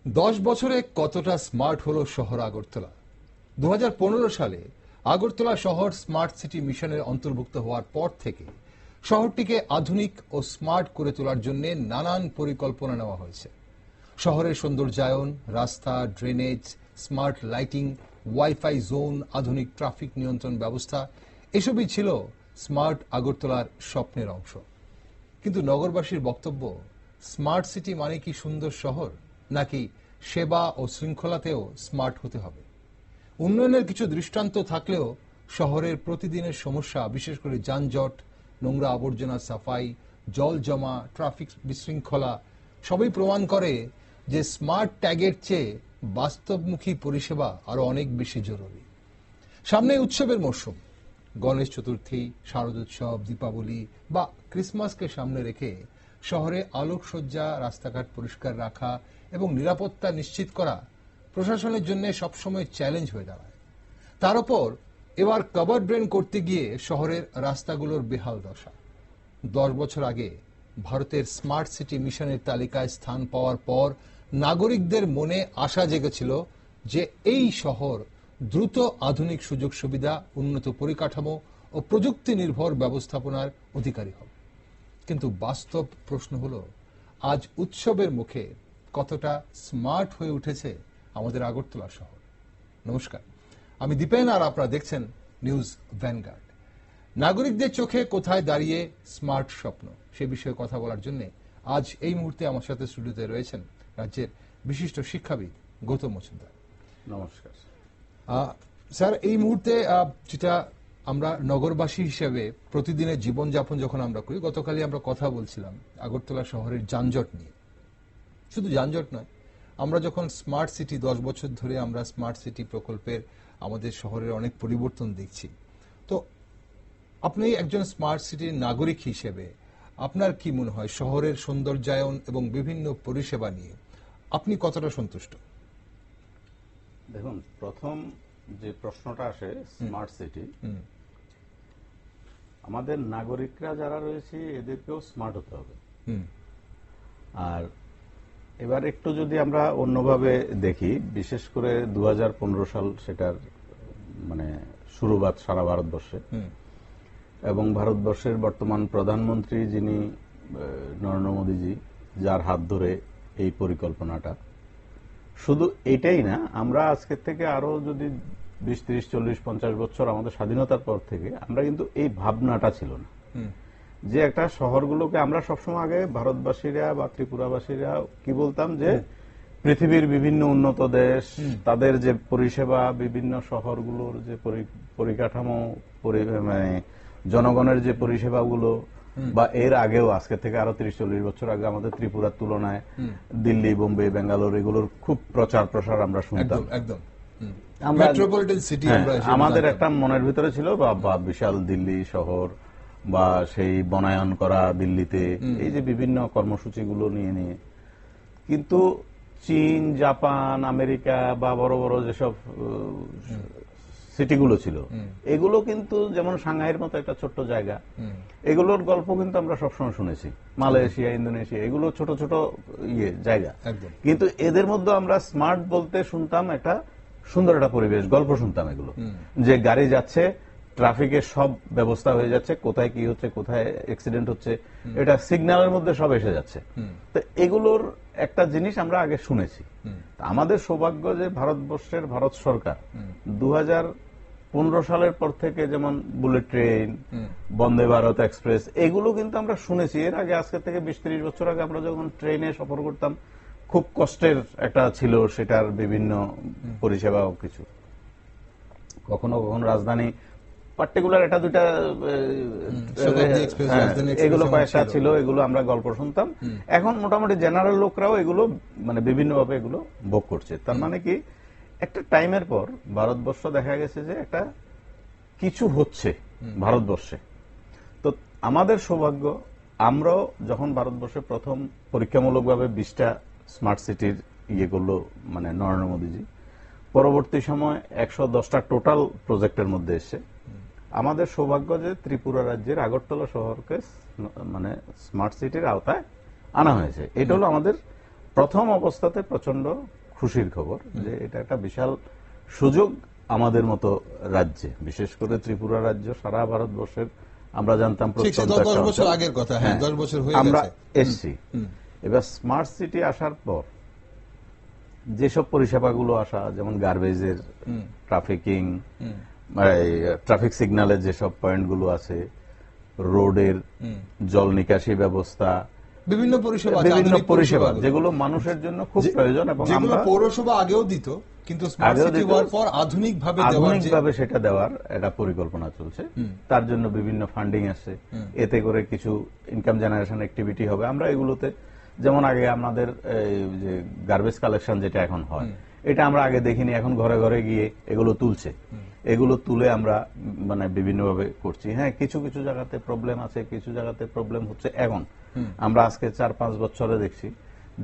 10 বছরে কতটা স্মার্ট হলো শহর আগরতলা? 2015 সালে আগরতলা শহর স্মার্ট সিটি মিশনের অন্তর্ভুক্ত হওয়ার পর থেকে শহরটিকে আধুনিক ও স্মার্ট করে তোলার জন্য নানান পরিকল্পনা নেওয়া হয়েছে। শহরের সৌন্দর্যায়ন, রাস্তা, drainage, smart lighting, wifi zone, আধুনিক ট্রাফিক নিয়ন্ত্রণ ব্যবস্থা এসবই ছিল স্মার্ট আগরতলার স্বপ্নের অংশ। কিন্তু নগরবাসীর বক্তব্য, স্মার্ট সিটি মানে কি সুন্দর শহর, নাকি সেবা ও শৃঙ্খলাতেও স্মার্ট হতে হবে? উন্নয়নের কিছু দৃষ্টান্ত থাকলেও শহরের প্রতিদিনের সমস্যা, বিশেষ করে যানজট, নোংরা আবর্জনা সাফাই, জল জমা, ট্রাফিক বিশৃঙ্খলা সবই প্রমাণ করে যে স্মার্ট ট্যাগের চেয়ে বাস্তবমুখী পরিষেবা আরো অনেক বেশি জরুরি। সামনে উৎসবের মরশুম, গণেশ চতুর্থী, শারদোৎসব, দীপাবলি বা ক্রিসমাসকে সামনে রেখে শহরে আলোকসজ্জা, রাস্তাঘাট পরিষ্কার রাখা এবং নিরাপত্তা নিশ্চিত করা প্রশাসনের জন্য সবসময় চ্যালেঞ্জ হয়ে দাঁড়ায়। তার উপর এবার কভার ড্রেন করতে গিয়ে শহরের রাস্তাগুলোর বেহাল দশা। 10 বছর আগে ভারতের স্মার্ট সিটি মিশনের তালিকায় স্থান পাওয়ার পর নাগরিকদের মনে আশা জেগেছিল যে এই শহর দ্রুত আধুনিক সুযোগ সুবিধা, উন্নত পরিকাঠামো ও প্রযুক্তি নির্ভর ব্যবস্থাপনার অধিকারী হবে। কিন্তু বাস্তব প্রশ্ন হলো, আজ উৎসবের মুখে কতটা স্মার্ট হয়ে উঠেছে আমাদের আগরতলা শহর? নমস্কার, আমি দীপেন আর আপনারা দেখছেন নিউজ ভ্যানগার্ড। নাগরিকদের চোখে কোথায় দাঁড়িয়ে স্মার্ট স্বপ্ন, সে বিষয়ে কথা বলার জন্য আজ এই মুহূর্তে আমার সাথে স্টুডিওতে রয়েছেন রাজ্যের বিশিষ্ট শিক্ষাবিদ গৌতম মজুমদার। নমস্কার স্যার, এই মুহূর্তে যেটা আমরা নগরবাসী হিসেবে প্রতিদিনের জীবনযাপন যখন আমরা করি, গতকালই আমরা কথা বলছিলাম আগরতলা শহরের যানজট নিয়ে। শুধু যানজট নয়, আমরা যখন স্মার্ট সিটি 10 বছর ধরে আমরা স্মার্ট সিটি প্রকল্পের আমাদের শহরের অনেক পরিবর্তন দেখছি। তো আপনি একজন স্মার্ট সিটির নাগরিক হিসেবে আপনার কি মনে হয় শহরের সৌন্দর্যায়ন এবং বিভিন্ন পরিষেবা নিয়ে আপনি কতটা সন্তুষ্ট? দেখুন, প্রথম যে প্রশ্নটা আসে স্মার্ট সিটি, আমাদের নাগরিকরা যারা রয়েছে এদেরকেও স্মার্ট হতে হবে। আর এবার একটু যদি আমরা অন্যভাবে দেখি, বিশেষ করে 2015 সাল সেটার মানে শুরুবাত সারা ভারতবর্ষে, এবং ভারতবর্ষের বর্তমান প্রধানমন্ত্রী যিনি নরেন্দ্র মোদীজি, যার হাত ধরে এই পরিকল্পনাটা, শুধু এটাই না, আমরা আজকের থেকে আরো যদি 20, 30, 40, 50 বছর আমাদের স্বাধীনতার পর থেকে আমরা কিন্তু এই ভাবনাটা ছিল না যে একটা শহরগুলোকে আমরা সবসময় আগে ভারতবাসীরা বা ত্রিপুরাবাসীরা কি বলতাম যে পৃথিবীর বিভিন্ন উন্নত দেশ, তাদের যে পরিষেবা, বিভিন্ন শহরগুলোর যে পরিকাঠামো, মানে জনগণের যে পরিষেবাগুলো, বা এর আগেও আজকে থেকে আরো 30-40 বছর আগে আমাদের ত্রিপুরার তুলনায় দিল্লি, বোম্বে, বেঙ্গালোর এগুলোর খুব প্রচার প্রসার আমরা শুনতাম। একদম মেট্রোপলিটন সিটি আমাদের একটা মনের ভিতরে ছিল, বা বিশাল দিল্লি শহর, বা সেই বনায়ন করা দিল্লিতে, এই যে বিভিন্ন কর্মসূচিগুলো নিয়ে কিন্তু চীন, জাপান, আমেরিকা বা বড় বড় যেসব সিটিগুলো ছিল, এগুলো কিন্তু যেমন সাংহাইয়ের মতো একটা ছোট্ট জায়গা, এগুলোর গল্প কিন্তু আমরা সবসময় শুনেছি। মালয়েশিয়া, ইন্দোনেশিয়া, এগুলো ছোট ছোট জায়গা, কিন্তু এদের মধ্যে আমরা স্মার্ট বলতে শুনতাম একটা সুন্দর একটা পরিবেশ, গল্প শুনতাম এগুলো, যে গাড়ি যাচ্ছে, ট্রাফিকের সব ব্যবস্থা হয়ে যাচ্ছে, কোথায় কি হচ্ছে, কোথায় অ্যাক্সিডেন্ট হচ্ছে, এটা সিগন্যালের মধ্যে সব এসে যাচ্ছে। তো এগুলোর একটা জিনিস আমরা আগে শুনেছি। আমাদের সৌভাগ্য যে ভারতবর্ষের ভারত সরকার 2015 সালের পর থেকে যেমন bullet train, Vande Bharat express, এগুলো কিন্তু আমরা শুনেছি। এর আগে আজকে থেকে 20-30 বছর আগে আমরা যখন ট্রেনে সফর করতাম, খুব কষ্টের একটা ছিল সেটার বিভিন্ন পরিষেবা ও কিছু। কখনো কখনো রাজধানী পার্টিকুলার এটা দুইটা এগুলো কয়েকটা ছিল, এগুলো আমরা গল্প শুনতাম। এখন মোটামুটি জেনারেল লোকরাও এগুলো মানে বিভিন্নভাবে এগুলো ভোগ করছে। তার মানে কি, একটা টাইমের পর ভারতবর্ষ দেখা গেছে যে একটা কিছু হচ্ছে ভারতবর্ষে। তো আমাদের সৌভাগ্য, আমরাও যখন ভারতবর্ষে প্রথম পরীক্ষামূলকভাবে 20টা স্মার্ট সিটির ইয়ে করলো মানে নরেন্দ্র মোদীজি, পরবর্তী সময় 110টা টোটাল প্রজেক্টের মধ্যে এসে আমাদের সৌভাগ্য যে ত্রিপুরা রাজ্যের আগরতলা শহরকে মানে স্মার্ট সিটির আওতায় আনা হয়েছে। এটা হলো আমাদের প্রথম অবস্থাতে প্রচন্ড খুশির খবর যে এটা একটা বিশাল সুযোগ আমাদের মতো রাজ্যে, বিশেষ করে ত্রিপুরা রাজ্য সারা ভারতবর্ষের আমরা জানতাম প্রত্যন্ত 10 একটা বছর অঞ্চল। আগের কথা, হ্যাঁ 10 বছর হয়ে আমরা গেছে। এসছি। এবার স্মার্ট সিটি আসার পর যেসব পরিষেবাগুলো আসা, যেমন গার্বেজের, ট্রাফিকিং, ট্রাফিক সিগন্যালের যেসব পয়েন্টগুলো আছে, রোডের জল নিকাশি ব্যবস্থা, বিভিন্ন পরিষেবা আছে, বিভিন্ন আধুনিক পরিষেবা পরিষেবাগুলো। যেগুলো মানুষের জন্য খুব প্রয়োজন, এবং যেগুলো আমরা পৌরসভা আগেও দিত, কিন্তু স্মার্ট আগেও সিটি দিত, হওয়ার পর আধুনিক ভাবে দেওয়ার যে আধুনিকভাবে সেটা দেওয়ার একটা পরিকল্পনা চলছে। তার জন্য বিভিন্ন ফান্ডিং আসছে, এতে করে কিছু ইনকাম জেনারেশন অ্যাক্টিভিটি হবে। আমরা এগুলোতে, যেমন আগে আমাদের এই যে গার্বেজ কালেকশন যেটা এখন হয়, এটা আমরা আগে দেখিনি, এখন ঘরে ঘরে গিয়ে এগুলো তুলছে। এগুলো তুলে আমরা মানে বিভিন্নভাবে করছি। হ্যাঁ, কিছু কিছু জায়গাতে প্রবলেম আছে, কিছু জায়গাতে প্রবলেম হচ্ছে। এখন আমরা আজকে 4-5 বছরে দেখছি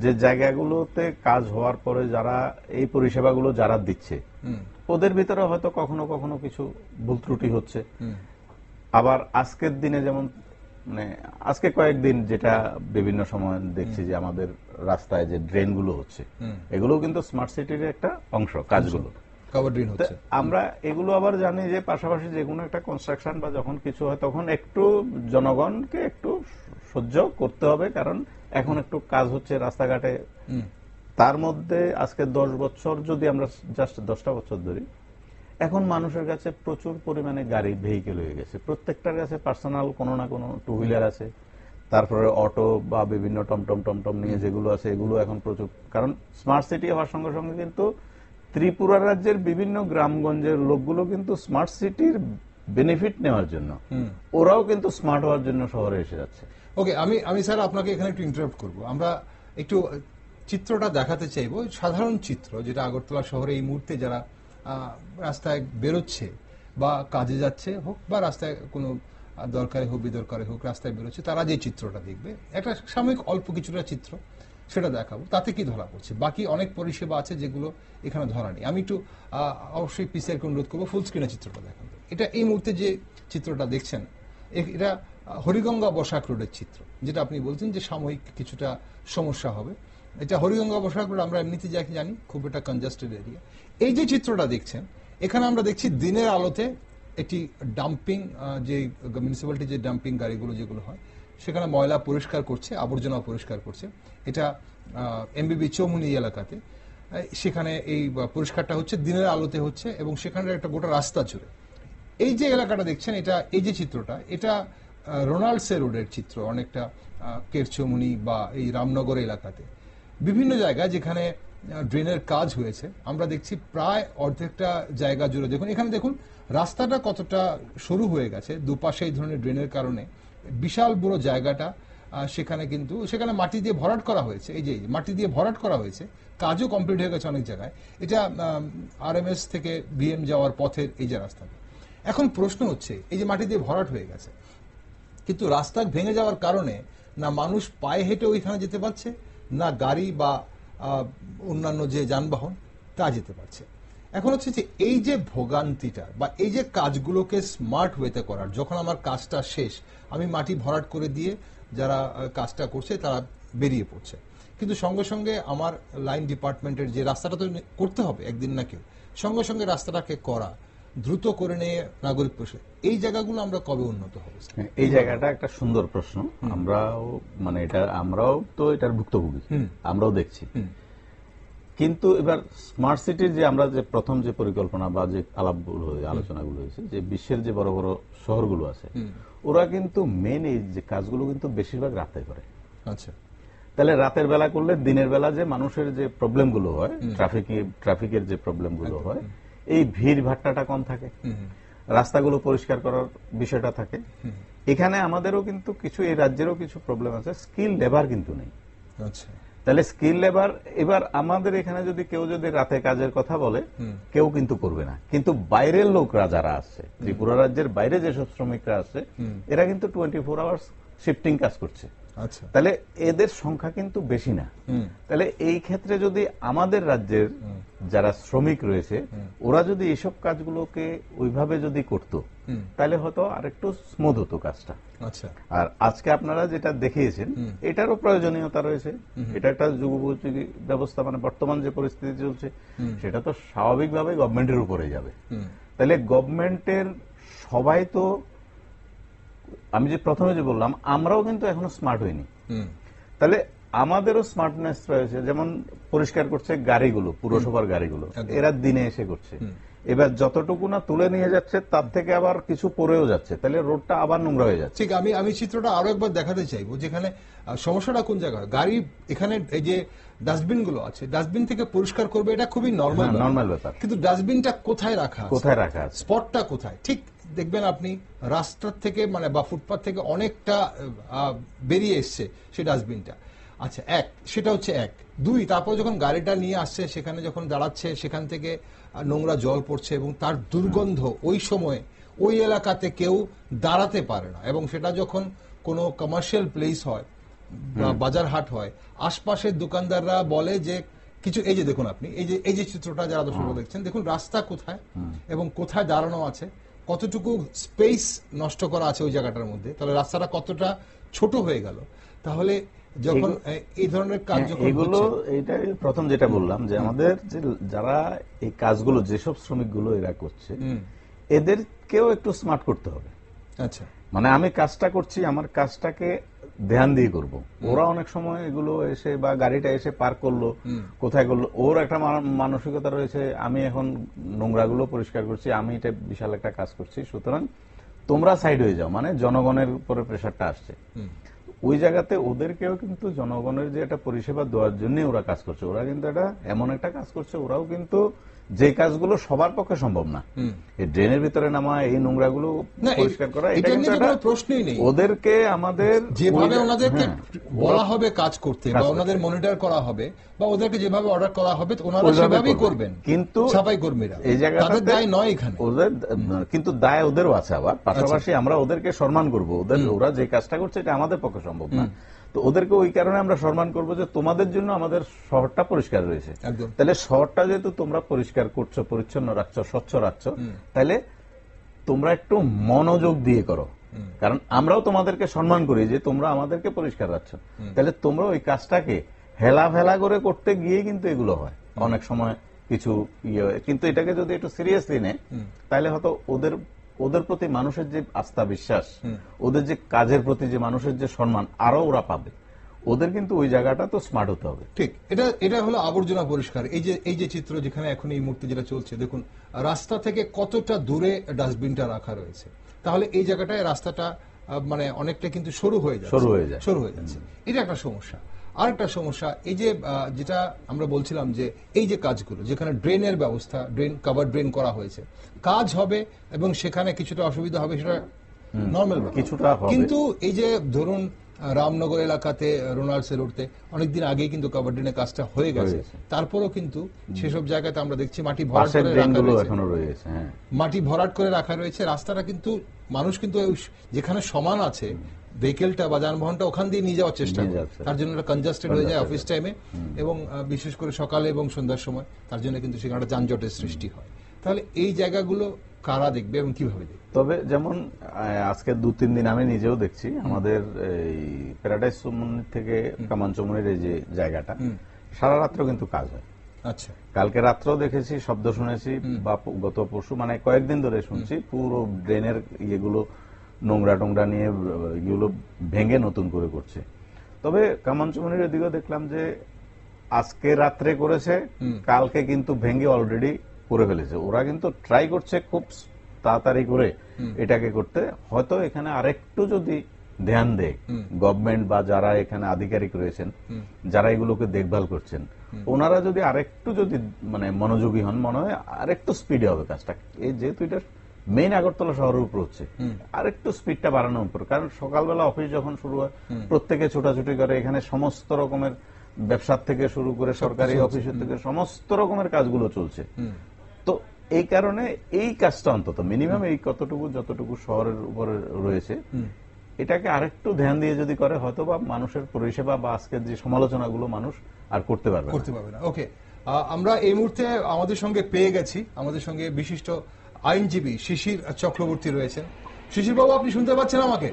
যে জায়গাগুলোতে কাজ হওয়ার পরে যারা এই পরিষেবাগুলো যারা দিচ্ছে, ওদের ভিতরে হয়তো কখনো কখনো কিছু ভুল ত্রুটি হচ্ছে। আবার আজকের দিনে যেমন মানে আজকে কয়েকদিন যেটা বিভিন্ন সময় দেখছি যে আমাদের রাস্তায় যে ড্রেনগুলো হচ্ছে, এগুলো কিন্তু স্মার্ট সিটির একটা অংশ, কাজগুলো কভার ড্রেন হচ্ছে। আমরা এগুলো আবার জানি যে পাশাপাশি যে কোনো একটা কনস্ট্রাকশন বা যখন কিছু হয় তখন একটু জনগণকে একটু সহ্য করতে হবে, কারণ এখন একটু কাজ হচ্ছে রাস্তাঘাটে। তার মধ্যে আজকে 10 বছর যদি আমরা জাস্ট 10টা বছর ধরি, এখন মানুষের কাছে প্রচুর পরিমাণে গাড়ি, ভেহিকেল হয়ে গেছে। প্রত্যেকটার কাছে পার্সোনাল কোনো না কোনো টু হুইলার আছে, তারপরে অটো বা বিভিন্ন টমটম নিয়ে যেগুলো আছে, এগুলো এখন প্রচুর। কারণ স্মার্ট সিটি হওয়ার সঙ্গে সঙ্গে কিন্তু ত্রিপুরা রাজ্যের বিভিন্ন গ্রামগঞ্জের লোকগুলো কিন্তু স্মার্ট সিটির বেনিফিট নেওয়ার জন্য ওরাও কিন্তু স্মার্ট হওয়ার জন্য শহরে এসে যাচ্ছে। ওকে, আমি স্যার আপনাকে এখানে একটু ইন্টারাপ্ট করব। আমরা একটু চিত্রটা দেখাতে চাইবো, সাধারণ চিত্র যেটা আগরতলা শহরে এই মুহূর্তে যারা রাস্তায় বেরোচ্ছে বা কাজে যাচ্ছে হোক, বা রাস্তায় কোনো দরকারে হোক বেদরকারে হোক রাস্তায় বেরোচ্ছে, তারা যে চিত্রটা দেখবে, একটা সাময়িক অল্প কিছুটা চিত্র সেটা দেখাবো। তাতে কি ধরা পড়ছে? বাকি অনেক পরিষেবা আছে যেগুলো এখানে ধরা নেই। আমি একটু অবশ্যই পিসিআরকে অনুরোধ করবো ফুল স্ক্রিনে চিত্রটা দেখাবো। এটা এই মুহূর্তে যে চিত্রটা দেখছেন, এটা হরিগঙ্গা বসাক রোডের চিত্র, যেটা আপনি বলছেন যে সাময়িক কিছুটা সমস্যা হবে। এটা হরিগঙ্গা বসাক রোড আমরা এমনিতে যাকে জানি খুব একটা কনজাস্টেড এরিয়া। এই যে চিত্রটা দেখছেন, এখানে আমরা দেখছি দিনের আলোতে একটি ডাম্পিং, যে মিউনিসিপ্যালিটি যে ডাম্পিং গাড়িগুলো যেগুলো হয়, সেখানে ময়লা পরিষ্কার করছে, আবর্জনা পরিষ্কার করছে। এটা এমবিবি চৌমুনি এলাকাতে। সেখানে এই পরিষ্কারটা হচ্ছে দিনের আলোতে হচ্ছে, এবং সেখানে একটা গোটা রাস্তা জুড়ে। এই যে এলাকাটা দেখছেন, এটা এই যে চিত্রটা, এটা রোনাল্ডসে রোডের চিত্র, অনেকটা কেরচৌমুনি বা এই রামনগর এলাকাতে বিভিন্ন জায়গায় যেখানে ড্রেনের কাজ হয়েছে। আমরা দেখছি প্রায় অর্ধেকটা জায়গা জুড়ে, দেখুন এখানে দেখুন রাস্তাটা কতটা সরু হয়ে গেছে দুপাশে এই ধরনের ড্রেনের কারণে। বিশাল বড় জায়গাটা সেখানে কিন্তু সেখানে মাটি দিয়ে ভরাট করা হয়েছে, এই যে মাটি দিয়ে ভরাট করা হয়েছে, কাজও কমপ্লিট হয়ে গেছে অনেক জায়গায়। এটা আরএমএস থেকে বিএম যাওয়ার পথের এই যে রাস্তাটা। এখন প্রশ্ন হচ্ছে, এই যে মাটি দিয়ে ভরাট হয়ে গেছে, কিন্তু রাস্তা ভেঙে যাওয়ার কারণে না মানুষ পায়ে হেঁটে ওইখানে যেতে পারছে, না গাড়ি বা অন্যান্য যে যানবাহন তা যেতে পারছে। এখন হচ্ছে যে এই যে ভোগান্তিটা বা এই যে কাজগুলোকে স্মার্ট ওয়েতে করার, যখন আমার কাজটা শেষ, আমি মাটি ভরাট করে দিয়ে যারা কাজটা করছে তারা বেরিয়ে পড়ছে, কিন্তু সঙ্গে সঙ্গে আমার লাইন ডিপার্টমেন্টের যে রাস্তাটা তো করতে হবে একদিন না কেউ, সঙ্গে সঙ্গে রাস্তাটাকে করা, দ্রুত করে নিয়ে নাগরিক পরিষেবা, এই জায়গাগুলো আমরা কবে উন্নত হবে? এই জায়গাটা একটা সুন্দর প্রশ্ন। আমরাও মানে আমরাও তো এটার ভুক্তভোগী, আমরাও দেখছি। কিন্তু এবার স্মার্ট সিটির যে আমরা যে প্রথম যে পরিকল্পনা বা যে আলাপগুলো আলোচনাগুলো হয়েছে, যে বিশ্বের যে বড় বড় শহরগুলো আছে, ওরা কিন্তু মেন এই যে কাজগুলো কিন্তু বেশিরভাগ রাতে করে। আচ্ছা, তাহলে রাতের বেলা করলে দিনের বেলা যে মানুষের যে প্রবলেমগুলো হয়, ট্রাফিকের যে প্রবলেমগুলো হয়, এই ভিড় ভাট্টাটা কম থাকে, রাস্তাগুলো পরিষ্কার করার বিষয়টা থাকে। এখানে আমাদেরও কিন্তু কিছু, এই রাজ্যেরও কিছু প্রবলেম আছে, স্কিল লেবার কিন্তু নেই। আচ্ছা, তাহলে স্কিল লেবার, এবার আমাদের এখানে যদি কেউ যদি রাতে কাজের কথা বলে, কেউ কিন্তু করবে না। কিন্তু বাইরের লোকরা যারা আসছে, ত্রিপুরা রাজ্যের বাইরে যেসব শ্রমিকরা আসছে, এরা কিন্তু 24 আওয়ার্স শিফটিং কাজ করছে। আচ্ছা, তাহলে এদের সংখ্যা কিন্তু বেশি না। তাহলে এই ক্ষেত্রে যদি আমাদের রাজ্যের যারা শ্রমিক রয়েছে ওরা যদি এইসব কাজগুলোকে ওইভাবে যদি করতো তাহলে হয়তো আরেকটু স্মুথ হতো কাজটা। আচ্ছা, আর আজকে আপনারা যেটা দেখিয়েছেন এটারও প্রয়োজনীয়তা রয়েছে। এটা একটা যুগোপযোগী ব্যবস্থা, মানে বর্তমান যে পরিস্থিতি চলছে সেটা তো স্বাভাবিকভাবে গভর্নমেন্টের উপরে যাবে। তাহলে গভর্নমেন্টের সবাই তো, আমি যে প্রথমে যে বললাম আমরাও কিন্তু এখনো স্মার্ট হইনি, তাহলে আমাদেরও স্মার্টনেস রয়েছে। যেমন পরিষ্কার করছে গাড়িগুলো, পুরসভার গাড়িগুলো, এরা দিনে এসে করছে। এবার যতটুকু না তুলে নিয়ে যাচ্ছে তার থেকে আবার কিছু পরেও যাচ্ছে, তাহলে রোডটা আবার নোংরা হয়ে যাচ্ছে। ঠিক, আমি চিত্রটা আরো একবার দেখাতে চাইবো যেখানে সমস্যাটা কোন জায়গায়। গাড়ি এখানে এই যে ডাস্টবিন গুলো আছে, ডাস্টবিন থেকে পরিষ্কার করবে, এটা খুবই নর্মাল ব্যাপার, কিন্তু ডাস্টবিনটা কোথায় রাখা আছে, স্পটটা কোথায়, ঠিক দেখবেন আপনি রাস্তার থেকে মানে বা ফুটপাথ থেকে অনেকটা বেরিয়ে এসছে সেই ডাস্টবিনটা। আচ্ছা, সেটা হচ্ছে এক। দুই, তারপর যখন গাড়িটা নিয়ে আসছে সেখানে যখন দাঁড়াচ্ছে সেখান থেকে নোংরা জল পড়ছে এবং তার দুর্গন্ধ ওই সময়ে ওই এলাকাতে কেউ দাঁড়াতে পারে না। এবং সেটা যখন কোনো কমার্শিয়াল প্লেস হয় বা বাজার হাট হয়, আশপাশের দোকানদাররা বলে যে কিছু, এই যে দেখুন আপনি এই যে চিত্রটা যারা দর্শক দেখছেন, দেখুন রাস্তা কোথায় এবং কোথায় দাঁড়ানো আছে, কতটুকু স্পেস নষ্ট করা আছে ওই জায়গাটার মধ্যে, তাহলে রাস্তাটা কতটা ছোট হয়ে গেল। তাহলে যখন এই ধরনের কাজ যখন এগুলো, এইটাই প্রথম যেটা বললাম যে আমাদের যে যারা এই কাজগুলো, যেসব শ্রমিকগুলো এরা করছে, এদেরকেও একটু স্মার্ট করতে হবে। আচ্ছা, মানে আমি কাজটা করছি, আমার কাজটাকে ধ্যান দিয়ে করব। ওরা অনেক সময় এগুলো এসে বা গাড়িটা এসে পার করলো, কোথায় করলো, ওর একটা মানসিকতা রয়েছে, আমি এখন নোংরাগুলো পরিষ্কার করছি, আমি এটা বিশাল একটা কাজ করছি, সুতরাং তোমরা সাইড হয়ে যাও, মানে জনগণের উপরে প্রেশারটা আসছে। ওই জায়গাতে ওদেরকেও কিন্তু জনগণের যে একটা পরিষেবা দেওয়ার জন্য ওরা কাজ করছে। ওরা কিন্তু এটা এমন একটা কাজ করছে, ওরাও কিন্তু যে কাজগুলো সবার পক্ষে সম্ভব না, এই ড্রেনের ভিতরে নামা, এই নোংরাগুলো পরিষ্কার করা, এটা কিন্তু প্রশ্নই নেই। ওদেরকে আমাদের যেভাবে ওনাদেরকে বলা হবে কাজ করতে বা ওনাদের মনিটর করা হবে বা ওদেরকে যেভাবে অর্ডার করা হবে ওনারা সেভাবেই করবেন, কিন্তু সাফাই কর্মীরা এই জায়গাটাতে দায় নয় এখানে ওদের, কিন্তু দায় ওদেরও আছে। আবার পাশাপাশি আমরা ওদেরকে সম্মান করবো, ওরা যে কাজটা করছে এটা আমাদের পক্ষে সম্ভব না, তো ওদেরকে ওই কারণে আমরা সম্মান করবো যে তোমাদের জন্য আমাদের শহরটা পরিষ্কার রয়েছে। তাহলে শহরটা যেহেতু তোমরা পরিষ্কার করছো, পরিচ্ছন্ন রাখছো, স্বচ্ছ রাখছো, তাহলে তোমরা একটু মনোযোগ দিয়ে করো, কারণ আমরাও তোমাদেরকে সম্মান করি যে তোমরা আমাদেরকে পরিষ্কার রাখছো। তাহলে তোমরা ওই কাজটাকে হেলা ফেলা করে করতে গিয়ে কিন্তু এগুলো হয় অনেক সময় কিছু ইয়ে হয়। কিন্তু এটাকে যদি একটু সিরিয়াসলি নেয় তাহলে হয়তো ওদের প্রতি মানুষের যে আস্থা বিশ্বাস, ওদের যে কাজের প্রতি যে মানুষের যে সম্মান আরো ওরা পাবে। ওদের কিন্তু ওই জায়গাটা তো স্মার্ট হতে হবে। ঠিক, এটা হলো আবর্জনা পরিষ্কার। এই যে চিত্র যেখানে এখন এই মুহূর্তে যেটা চলছে, দেখুন রাস্তা থেকে কতটা দূরে ডাস্টবিনটা রাখা রয়েছে, তাহলে এই জায়গাটায় রাস্তাটা মানে অনেকটা কিন্তু সরু হয়ে যাচ্ছে। এটা একটা সমস্যা। আরেকটা সমস্যা, এই যে যেটা আমরা বলছিলাম যে এই যে কাজগুলো, যেখানে ড্রেনের ব্যবস্থা, কভার ড্রেন করা হয়েছে, কাজ হবে এবং সেখানে কিছুটা অসুবিধা হবে, সেটা নর্মাল কিছুটা হবে। কিন্তু এই যে ধরুন রামনগর এলাকাতে রোনাল্ড সেলুরতে অনেকদিন আগেই কিন্তু কভার ড্রেনের কাজটা হয়ে গেছে, তারপরও কিন্তু সেসব জায়গাতে আমরা দেখছি মাটি ভরাট করে রাখা রয়েছে। রাস্তাটা কিন্তু মানুষ কিন্তু যেখানে সমান আছে ভেহিকেলটা বা যানবাহনটা ওখান দিয়ে নিয়ে যাওয়ার চেষ্টা করে, তার জন্য কনজাস্টেড হয়ে যায় অফিস টাইমে এবং বিশেষ করে সকালে এবং সন্ধ্যার সময়, তার জন্য কিন্তু সেখানে যানজটের সৃষ্টি হয়। তাহলে এই জায়গাগুলো কারা দেখবে এবং কিভাবে দেখবে? তবে যেমন আজকে 2-3 দিন আমি নিজেও দেখছি, আমাদের এই প্যারাডাইস থেকে কামানচমনির এই যে জায়গাটা, সারা রাত্র কিন্তু কাজ হয়। আচ্ছা, কালকে রাত্রেও দেখেছি, শব্দ শুনেছি, বা গত পরশু, মানে কয়েকদিন ধরে শুনছি পুরো ড্রেনের ইয়েগুলো নোংরা টোংরা নিয়ে এগুলো ভেঙে নতুন করে করছে। তবে কামানচমনির এদিকেও দেখলাম যে আজকে রাত্রে করেছে, কালকে কিন্তু ভেঙে অলরেডি করে ফেলেছে। ওরা কিন্তু ট্রাই করছে খুব তাড়াতাড়ি করে এটাকে করতে। হয়তো এখানে আরেকটু যদি ধ্যান দেয় গভর্নমেন্ট বা যারা এখানে আধিকারিক রয়েছেন, যারা এগুলোকে দেখভাল করছেন, ওনারা যদি আরেকটু যদি মানে মনোযোগী হন, মনে হয় আরেকটু স্পিডে হবে কাজটা। এই যেহেতু এটা মেইন আগরতলা শহরের উপর হচ্ছে, আরেকটু স্পিডটা বাড়ানোর উপর, কারণ সকালবেলা অফিস যখন শুরু হয় প্রত্যেকে ছোটাছুটি করে, এখানে সমস্ত রকমের ব্যবসার থেকে শুরু করে সরকারি অফিসের থেকে সমস্ত রকমের কাজগুলো চলছে। তো এই কারণে এই কাজটা অন্তত মিনিমাম এই যতটুকু শহরের উপরে রয়েছে, এটাকে আরেকটু ধ্যান দিয়ে যদি করে, হয়তো বা মানুষের পরিষেবা বা আজকের যে সমালোচনাগুলো মানুষ আর করতে পারবে না। ওকে, আমরা এই মুহূর্তে আমাদের সঙ্গে পেয়ে গেছি, আমাদের সঙ্গে বিশিষ্ট আইনজীবী শিশির চক্রবর্তী রয়েছেন। শিশির বাবু, আপনি শুনতে পাচ্ছেন আমাকে?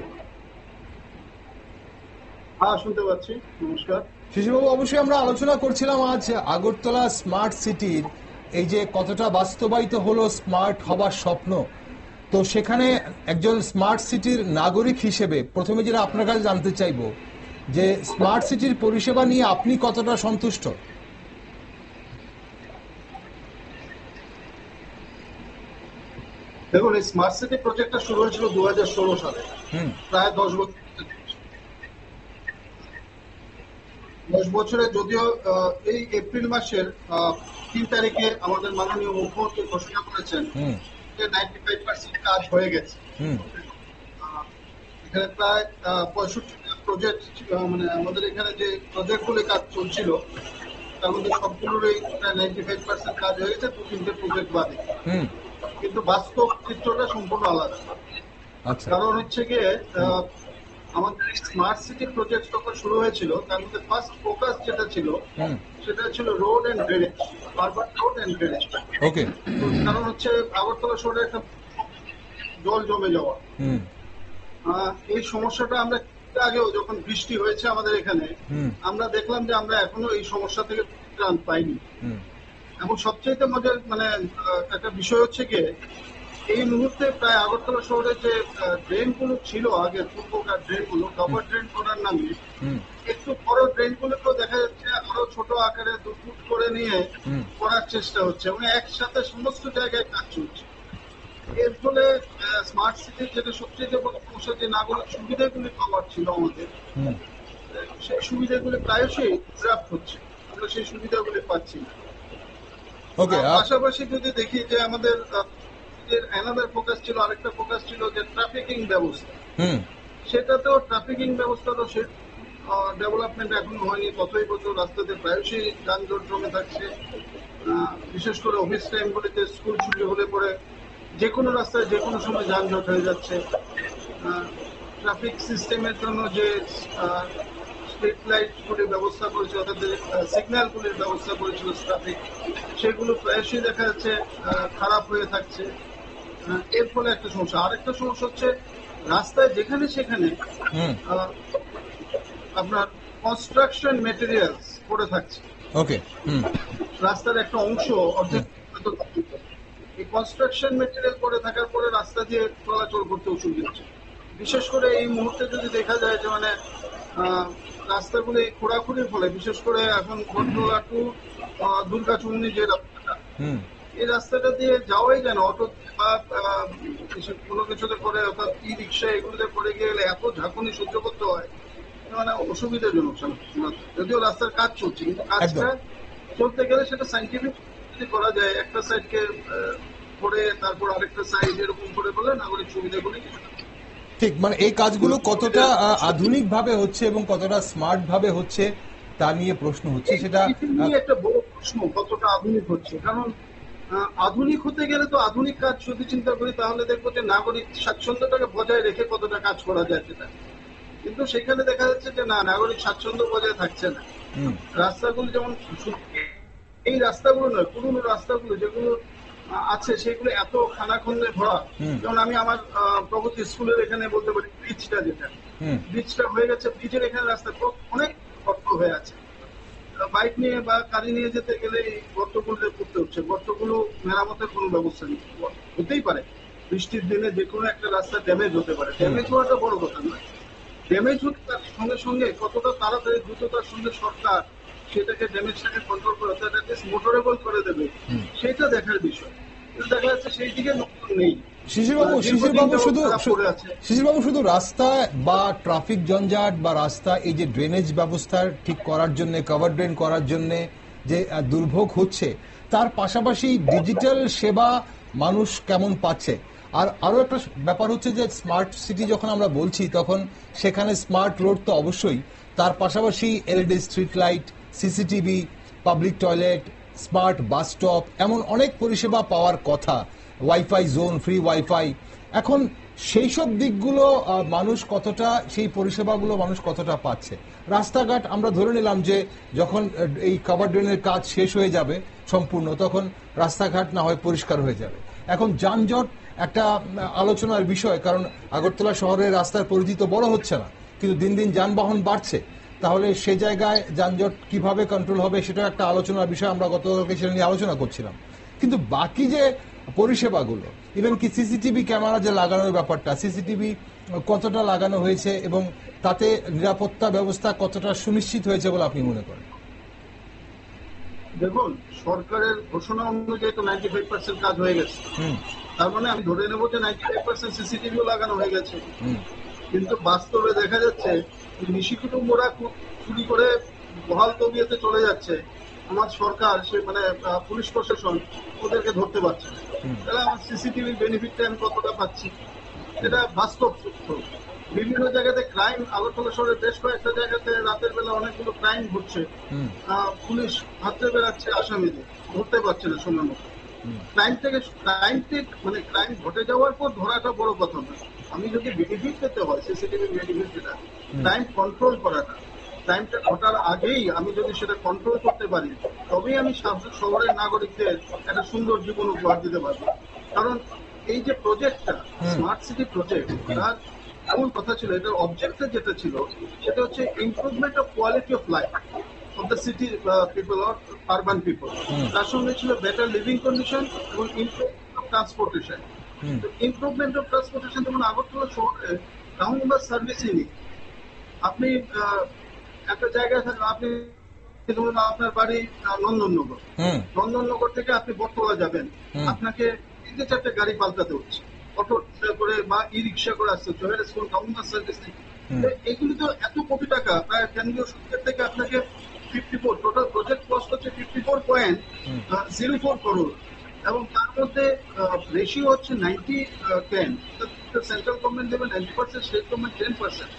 হ্যাঁ, শুনতে পাচ্ছি। নমস্কার শিশির বাবু, অবশ্যই আমরা আলোচনা করছিলাম আজ আগরতলা স্মার্ট সিটির এই যে কতটা বাস্তবায়িত হলো স্মার্ট হবার স্বপ্ন। তো সেখানে একজন স্মার্ট সিটির নাগরিক হিসেবে প্রথমে যেটা আপনার কাছে জানতে চাইবো যে স্মার্ট সিটির পরিষেবা নিয়ে আপনি কতটা সন্তুষ্ট? দেখুন, এই স্মার্ট সিটি প্রজেক্টটা শুরু হয়েছিল 2016 সালে, প্রায় 10 বছরে। যদিও এই এপ্রিল মাসের 3 তারিখে আমাদের মাননীয় মুখ্যমন্ত্রী ঘোষণা করেছেন যে 95% কাজ হয়ে গেছে। এখানে প্রায় 65টা প্রজেক্ট, মানে আমাদের এখানে যে প্রজেক্টগুলি কাজ চলছিল তার মধ্যে সবগুলোরই প্রায় 95% কাজ হয়ে গেছে, 2-3টে প্রজেক্ট বাদে। কিন্তু বাস্তব চিত্রটা সম্পূর্ণ আলাদা। কারণ হচ্ছে গিয়ে আমাদের স্মার্ট সিটি প্রজেক্ট যখন শুরু হয়েছিল তার মধ্যে ফার্স্ট ফোকাস যেটা ছিল সেটা ছিল road and drainage, urban road and drainage. কারণ হচ্ছে আগরতলা শহরে একটা জল জমে যাওয়া, এই সমস্যাটা আমরা আগেও যখন বৃষ্টি হয়েছে আমাদের এখানে আমরা দেখলাম যে আমরা এখনো এই সমস্যা থেকে ত্রাণ পাইনি। এবং সবচেয়ে মজার মানে একটা বিষয় হচ্ছে গিয়ে এই মুহূর্তে প্রায় আগরতলা শহরে যে ড্রেনগুলো ছিল আগে, পূর্বকার ড্রেনগুলো কভার ড্রেন করার নামে একটু বড় ড্রেনগুলোকেও দেখা যাচ্ছে আরো ছোট আকারে 2 ফুট করে নিয়ে করার চেষ্টা হচ্ছে এবং একসাথে সমস্ত জায়গায় কাজ চলছে। এর ফলে স্মার্ট সিটির যেটা সবচেয়ে বড় সমস্যা, যে নাগরিক সুবিধাগুলি পাওয়ার ছিল আমাদের, সেই সুবিধাগুলি প্রায়শই ড্রাফট হচ্ছে, আমরা সেই সুবিধাগুলি পাচ্ছি না। পাশাপাশি যদি দেখি যে আমাদের ফোকাস ছিল, আরেকটা ফোকাস ছিল যে ট্রাফিকিং ব্যবস্থা, সেটাতেও ট্রাফিকিং ব্যবস্থারও সে ডেভেলপমেন্ট এখনো হয়নি। কতই বছর রাস্তাতে প্রায়শই যানজট জমে থাকছে, বিশেষ করে অফিস টাইমগুলিতে, স্কুল ছুটি হলে পরে যে কোনো রাস্তায় যে কোনো সময় যানজট হয়ে যাচ্ছে। ট্রাফিক সিস্টেমের জন্য যে স্ট্রিট লাইটগুলির ব্যবস্থা করেছে, অর্থাৎ সিগন্যালগুলির ব্যবস্থা করেছিল ট্রাফিক, সেগুলো প্রায়শই দেখা যাচ্ছে খারাপ হয়ে থাকছে। এর ফলে একটা সমস্যা। আরেকটা সমস্যা হচ্ছে রাস্তায় যেখানে সেখানে আপনার কনস্ট্রাকশন মেটেরিয়ালস পড়ে থাকছে। রাস্তার একটা অংশ অর্ধেক, এই কনস্ট্রাকশন মেটেরিয়াল পড়ে থাকার পরে রাস্তা দিয়ে চলাচল করতে অসুবিধা হচ্ছে। বিশেষ করে এই মুহূর্তে যদি দেখা যায় যে মানে রাস্তাগুলি খোঁড়াখুড়ির ফলে, বিশেষ করে এখন বটতলা টু দুর্গাচুমনি যে রাস্তাটা, এই রাস্তাটা দিয়ে যাওয়াই যায় না। অটো বা কোনো কিছুতে করে, অর্থাৎ ই রিক্সা এগুলোতে করে গেলে এত ঝাঁকুনি সহ্য করতে হয়, মানে অসুবিধাজনক। যদিও রাস্তার কাজ চলছে, কিন্তু কাজটা চলতে গেলে সেটা সাইন্টিফিক করা যায়, একটা সাইডকে করে তারপর আরেকটা সাইড এরকম করে বলে নাগরিক সুবিধাগুলি ঠিক। মানে এই কাজগুলো কতটা আধুনিক ভাবে হচ্ছে এবং কতটা স্মার্ট ভাবে হচ্ছে তা নিয়ে প্রশ্ন হচ্ছে, সেটা একটা বড় প্রশ্ন, কতটা আধুনিক হচ্ছে। কারণ আধুনিক হতে গেলে তো আধুনিক কাজ যদি চিন্তা করি তাহলে দেখবো যে নাগরিক স্বাচ্ছন্দ্যটাকে বজায় রেখে কতটা কাজ করা যায় সেটা, কিন্তু সেখানে দেখা যাচ্ছে যে না, নাগরিক স্বাচ্ছন্দ্য বজায় থাকছে না। রাস্তাগুলো যেমন, এই রাস্তাগুলো নয়, পুরোনো রাস্তাগুলো যেগুলো আছে সেগুলো এত খানাখন্দে ভরা। যেমন আমি আমার প্রগতি স্কুলের এখানে বলতে পারি, ব্রিজটা যেটা, ব্রিজটা হয়ে গেছে, ব্রিজের এখানে রাস্তা অনেক গর্ত হয়ে আছে। বাইক নিয়ে বা গাড়ি নিয়ে যেতে গেলে এই গর্তগুলো করতে হচ্ছে। গর্তগুলো মেরামতের কোনো ব্যবস্থা নেই। হতেই পারে বৃষ্টির দিনে যে কোনো একটা রাস্তা ড্যামেজ হতে পারে, ড্যামেজ হওয়াটা বড় কথা নয়, ড্যামেজ হতে তার সঙ্গে সঙ্গে কতটা তাড়াতাড়ি দ্রুততার সঙ্গে সরকার সেটাকে ড্যামেজটাকে কন্ট্রোল করে, অর্থাৎ মোটরেবল করে দেবে, সেটা দেখার বিষয়। দেখা যাচ্ছে সেই দিকে নজর নেই। শিশিরবাবু, শুধু রাস্তা বা ট্রাফিক জঞ্জাট বা রাস্তা, এই যে ড্রেনেজ ব্যবস্থা ঠিক করার জন্য, কভার ড্রেন করার জন্য যে দুর্ভোগ হচ্ছে, তার পাশাপাশি ডিজিটাল সেবা মানুষ কেমন পাচ্ছে? আর আরো একটা ব্যাপার হচ্ছে যে স্মার্ট সিটি যখন আমরা বলছি তখন সেখানে স্মার্ট রোড তো অবশ্যই, তার পাশাপাশি LED street light, CCTV, public toilet, smart bus stop, এমন অনেক পরিষেবা পাওয়ার কথা, ওয়াইফাই জোন, ফ্রি ওয়াইফাই। এখন সেই সব দিকগুলো মানুষ কতটা, সেই পরিষেবাগুলো মানুষ কতটা পাচ্ছে? রাস্তাঘাট আমরা ধরে নিলাম যে যখন এই কভার ড্রেনের কাজ শেষ হয়ে যাবে সম্পূর্ণ, তখন রাস্তাঘাট না হয় পরিষ্কার হয়ে যাবে। এখন যানজট একটা আলোচনার বিষয়, কারণ আগরতলা শহরের রাস্তার পরিধি তো বড় হচ্ছে না, কিন্তু দিন দিন যানবাহন বাড়ছে। তাহলে সে জায়গায় যানজট কিভাবে কন্ট্রোল হবে সেটা একটা আলোচনার বিষয়, আমরা গতকালকে সেটা নিয়ে আলোচনা করছিলাম। কিন্তু বাকি যে পরিষেবাগুলো, ইভেন কি সিসিটিভি ক্যামেরা যে লাগানোর ব্যাপারটা, সিসিটিভি কতটা লাগানো হয়েছে এবং তাতে নিরাপত্তা ব্যবস্থা কতটা সুনিশ্চিত হয়েছে বলে আপনি মনে করেন? দেখুন, সরকারের ঘোষণা অনুযায়ী তো 95% কাজ হয়ে গেছে। তার মানে আমি ধরে নেবো যে 95% সিসিটিভিও লাগানো হয়ে গেছে। কিন্তু বাস্তবে দেখা যাচ্ছে নিশিকুটুম্বরা চুরি করে বহাল তবিয়তে চলে যাচ্ছে, আমার সরকার সে মানে পুলিশ প্রশাসন ওদেরকে ধরতে পারছে না। তাহলে আমার সিসিটিভি বেনিফিটটা আমি কতটা পাচ্ছি, এটা বাস্তব সত্য। বিভিন্ন জায়গাতে ক্রাইম, আগরতলা শহরের বেশ কয়েকটা জায়গাতে রাতের বেলা অনেকগুলো ক্রাইম ঘটছে, পুলিশ হাতে বেড়াচ্ছে আসামিদের, ধরতে পারছে না সময় মতো। ক্রাইম ঘটে যাওয়ার পর ধরাটা বড় কথা না, আমি যদি বেনিফিট পেতে হয় সিসিটিভি বেনিফিট, যেটা ক্রাইম কন্ট্রোল করাটা, ক্রাইমটা ঘটার আগেই আমি যদি সেটা কন্ট্রোল করতে পারি, তবেই আমি শহরের নাগরিকদের একটা সুন্দর জীবন উপহার দিতে পারবো। কারণ এই যে প্রজেক্টটা, স্মার্ট সিটি প্রজেক্ট, তার এমন কথা ছিল, এটার অবজেক্টটা যেটা ছিল সেটা হচ্ছে improvement of quality of life of the city people or urban people. তার সঙ্গে ছিল বেটার লিভিং কন্ডিশন এবং improvement of transportation. Improvement of transportation যেমন আগরতলা শহরে টাউন বাস সার্ভিসই নেই। আপনি একটা জায়গায় থাকেন, আপনি ধরুন আপনার বাড়ি নন্দননগর, নন্দননগর থেকে আপনি বটতলা যাবেন, আপনাকে 3-4টে গাড়ি পাল্টাতে হচ্ছে, অটো করে বা ই রিক্সা করে আসতে হচ্ছে, টাউন বাস সার্ভিস নেই। এগুলি তো এত কোটি টাকা, প্রায় কেন্দ্রীয় সরকার থেকে আপনাকে 54, টোটাল প্রজেক্ট কস্ট হচ্ছে 54.04 করোড়, এবং তার মধ্যে রেশিও হচ্ছে 90-10, সেন্ট্রাল গভর্নমেন্ট দেবে 90%, স্টেট গভর্নমেন্ট 10%।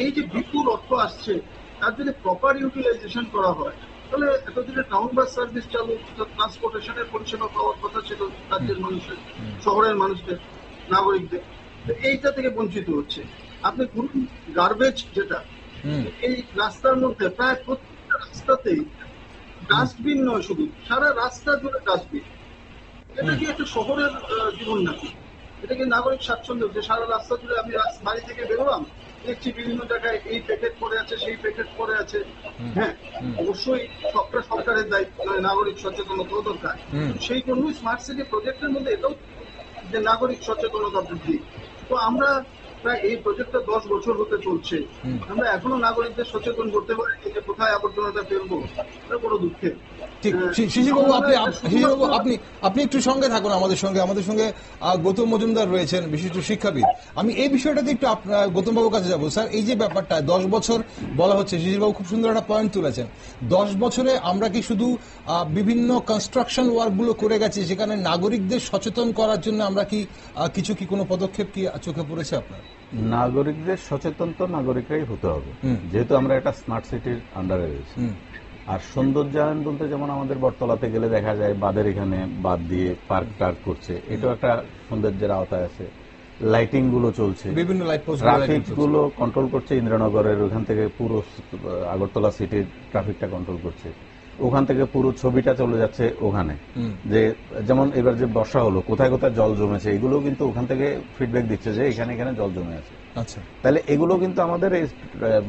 এই যে বিপুল অর্থ আসছে, তার যদি প্রপার ইউটিলাইজেশন করা হয়, তাহলে এতদিনে টাউন বাস সার্ভিস চালু, ট্রান্সপোর্টেশনের পরিষেবা পাওয়ার কথা ছিল রাজ্যের মানুষের, শহরের মানুষদের, নাগরিকদের, এইটা থেকে বঞ্চিত হচ্ছে। আপনি ধরুন গার্বেজ যেটা, এই রাস্তার মধ্যে প্রায় প্রত্যেকটা রাস্তাতেই ডাস্টবিন নয়, শুধু সারা রাস্তা জুড়ে ডাস্টবিন। এটা কি একটা শহরের জীবন নাকি? এটা কি নাগরিক স্বাচ্ছন্দ্য যে সারা রাস্তা জুড়ে আমি বাড়ি থেকে বেরোলাম, দেখছি বিভিন্ন জায়গায় এই প্যাকেট পড়ে আছে, সেই প্যাকেট পড়ে আছে। হ্যাঁ, অবশ্যই সবটা সরকারের দায়িত্ব, নাগরিক সচেতনতাও দরকার। সেই জন্যই স্মার্ট সিটি প্রজেক্টের মধ্যে এটাও যে নাগরিক সচেতনতা বৃদ্ধি। তো আমরা প্রায় এই প্রজেক্টটা 10 বছর হতে চলছে, আমরা এখনো নাগরিকদের সচেতন করতে পারি যে কোথায় আবর্জনাটা ফেলবো, এটা বড় দুঃখের। ঠিক, শিশিরবাবু আপনি একটু সঙ্গে থাকুন আমাদের সঙ্গে গৌতম মজুমদার রয়েছেন, বিশিষ্ট শিক্ষাবিদ। আমি এই বিষয়টাতে একটু গৌতম বাবুর কাছে যাবো। স্যার, এই যে ব্যাপারটা 10 বছর বলা হচ্ছে, শিশিরবাবু খুব সুন্দর একটা পয়েন্ট তুলেছেন। 10 বছরে আমরা কি শুধু বিভিন্ন কনস্ট্রাকশন ওয়ার্ক গুলো করে গেছি, সেখানে নাগরিকদের সচেতন করার জন্য আমরা কি কোনো পদক্ষেপ কি চোখে পড়েছে আপনার? নাগরিকদের সচেতন তো নাগরিকরাই হতে হবে, যেহেতু আমরা একটা স্মার্ট সিটির আন্ডারে রয়েছি। আর সৌন্দর্যায়ন বলতে যেমন আমাদের বটতলাতে গেলে দেখা যায় বাঁধের এখানে বাঁধ দিয়ে পার্ক টার্ক করছে, এটাও একটা সৌন্দর্যের আওতায় আছে। লাইটিং গুলো চলছে, বিভিন্ন ট্রাফিক গুলো কন্ট্রোল করছে ইন্দ্রনগরের ওখান থেকে, পুরো আগরতলা সিটির ট্রাফিকটা কন্ট্রোল করছে। ওখান থেকে পুরো ছবিটা চলে যাচ্ছে ওখানে, যে যেমন এবার যে বর্ষা হলো, কোথায় কোথায় জল জমেছে, এগুলো কিন্তু ওখান থেকে ফিডব্যাক দিচ্ছে যে এখানে এখানে জল জমে আছে। আচ্ছা, তাহলে এগুলো কিন্তু আমাদের এই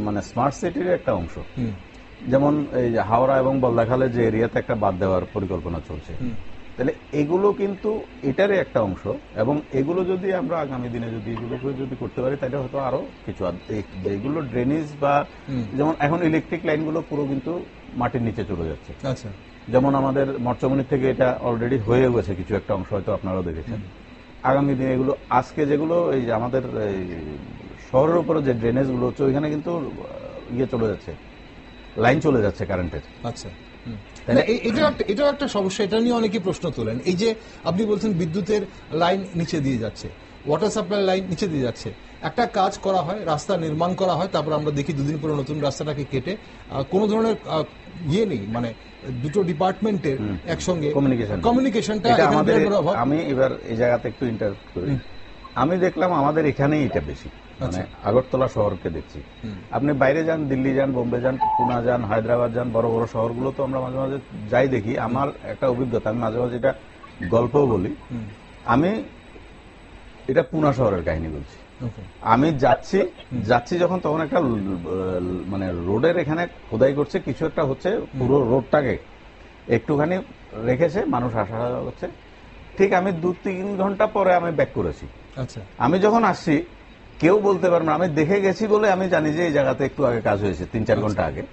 মানে স্মার্ট সিটির একটা অংশ। যেমন এই যে হাওড়া এবং বলদাখালে যে এরিয়াতে একটা বাদ দেওয়ার পরিকল্পনা চলছে, তাহলে এগুলো কিন্তু এটারই একটা অংশ। এবং এগুলো যদি আমরা আগামী দিনে যদি এগুলোকে যদি করতে পারি, তাহলে হয়তো আরো কিছু, যেগুলো ড্রেনেজ বা যেমন এখন ইলেকট্রিক লাইনগুলো পুরো কিন্তু মাটির নিচে চলে যাচ্ছে। আচ্ছা, যেমন আমাদের মরচমনি থেকে এটা অলরেডি হয়ে গেছে কিছু একটা অংশ, হয়তো আপনারাও দেখেছেন। আগামী দিনে এগুলো, আজকে যেগুলো এই যে আমাদের শহরের উপরে যে ড্রেনেজ গুলো হচ্ছে, ওইখানে কিন্তু ইয়ে চলে যাচ্ছে, লাইন চলে যাচ্ছে কারেন্টের। আচ্ছা, এটাও একটা সমস্যা, এটা নিয়ে অনেকে প্রশ্ন তোলেন। এই যে আপনি বলছেন বিদ্যুতের লাইন নিচে দিয়ে যাচ্ছে, ওয়াটার সাপ্লাই লাইন নিচে দিয়ে যাচ্ছে, একটা কাজ করা হয়, রাস্তা নির্মাণ করা হয়, তারপর আমরা দেখি দুদিন পরে নতুন রাস্তাটাকে কেটে কোনো ধরনের ইয়ে নেই, মানে দুটো ডিপার্টমেন্টের একসঙ্গে কমিউনিকেশনটা। আমি এবার এই জায়গাতে একটু ইন্টারাপ্ট করি। আমি দেখলাম আমাদের এখানেই এটা বেশি, মানে আগরতলা শহরকে দেখছি। আপনি বাইরে যান, দিল্লি যান, বোম্বে যান, পুনা যান, হায়দ্রাবাদ যান, বড় বড় শহরগুলো তো আমরা মাঝে মাঝে যাই দেখি। আমার একটা অভিজ্ঞতা, আমি মাঝে মাঝে এটা গল্পও বলি। আমি এটা পুনা শহরের কাহিনী বলছি। আমি যাচ্ছি যখন, তখন একটা মানে রোডের এখানে খোদাই করছে, কিছু একটা হচ্ছে, পুরো রোডটাকে একটুখানি রেখেছে, মানুষ আসা যাওয়া করছে। ঠিক আমি 2-3 ঘন্টা পরে আমি ব্যাক করেছি। আচ্ছা, আমি যখন আসছি কেউ বলতে পারবে না, আমি দেখে গেছি বলে আমি জানি যে এই জায়গাতে একটু আগে কাজ হয়েছে, 3-4 ঘন্টা আগে।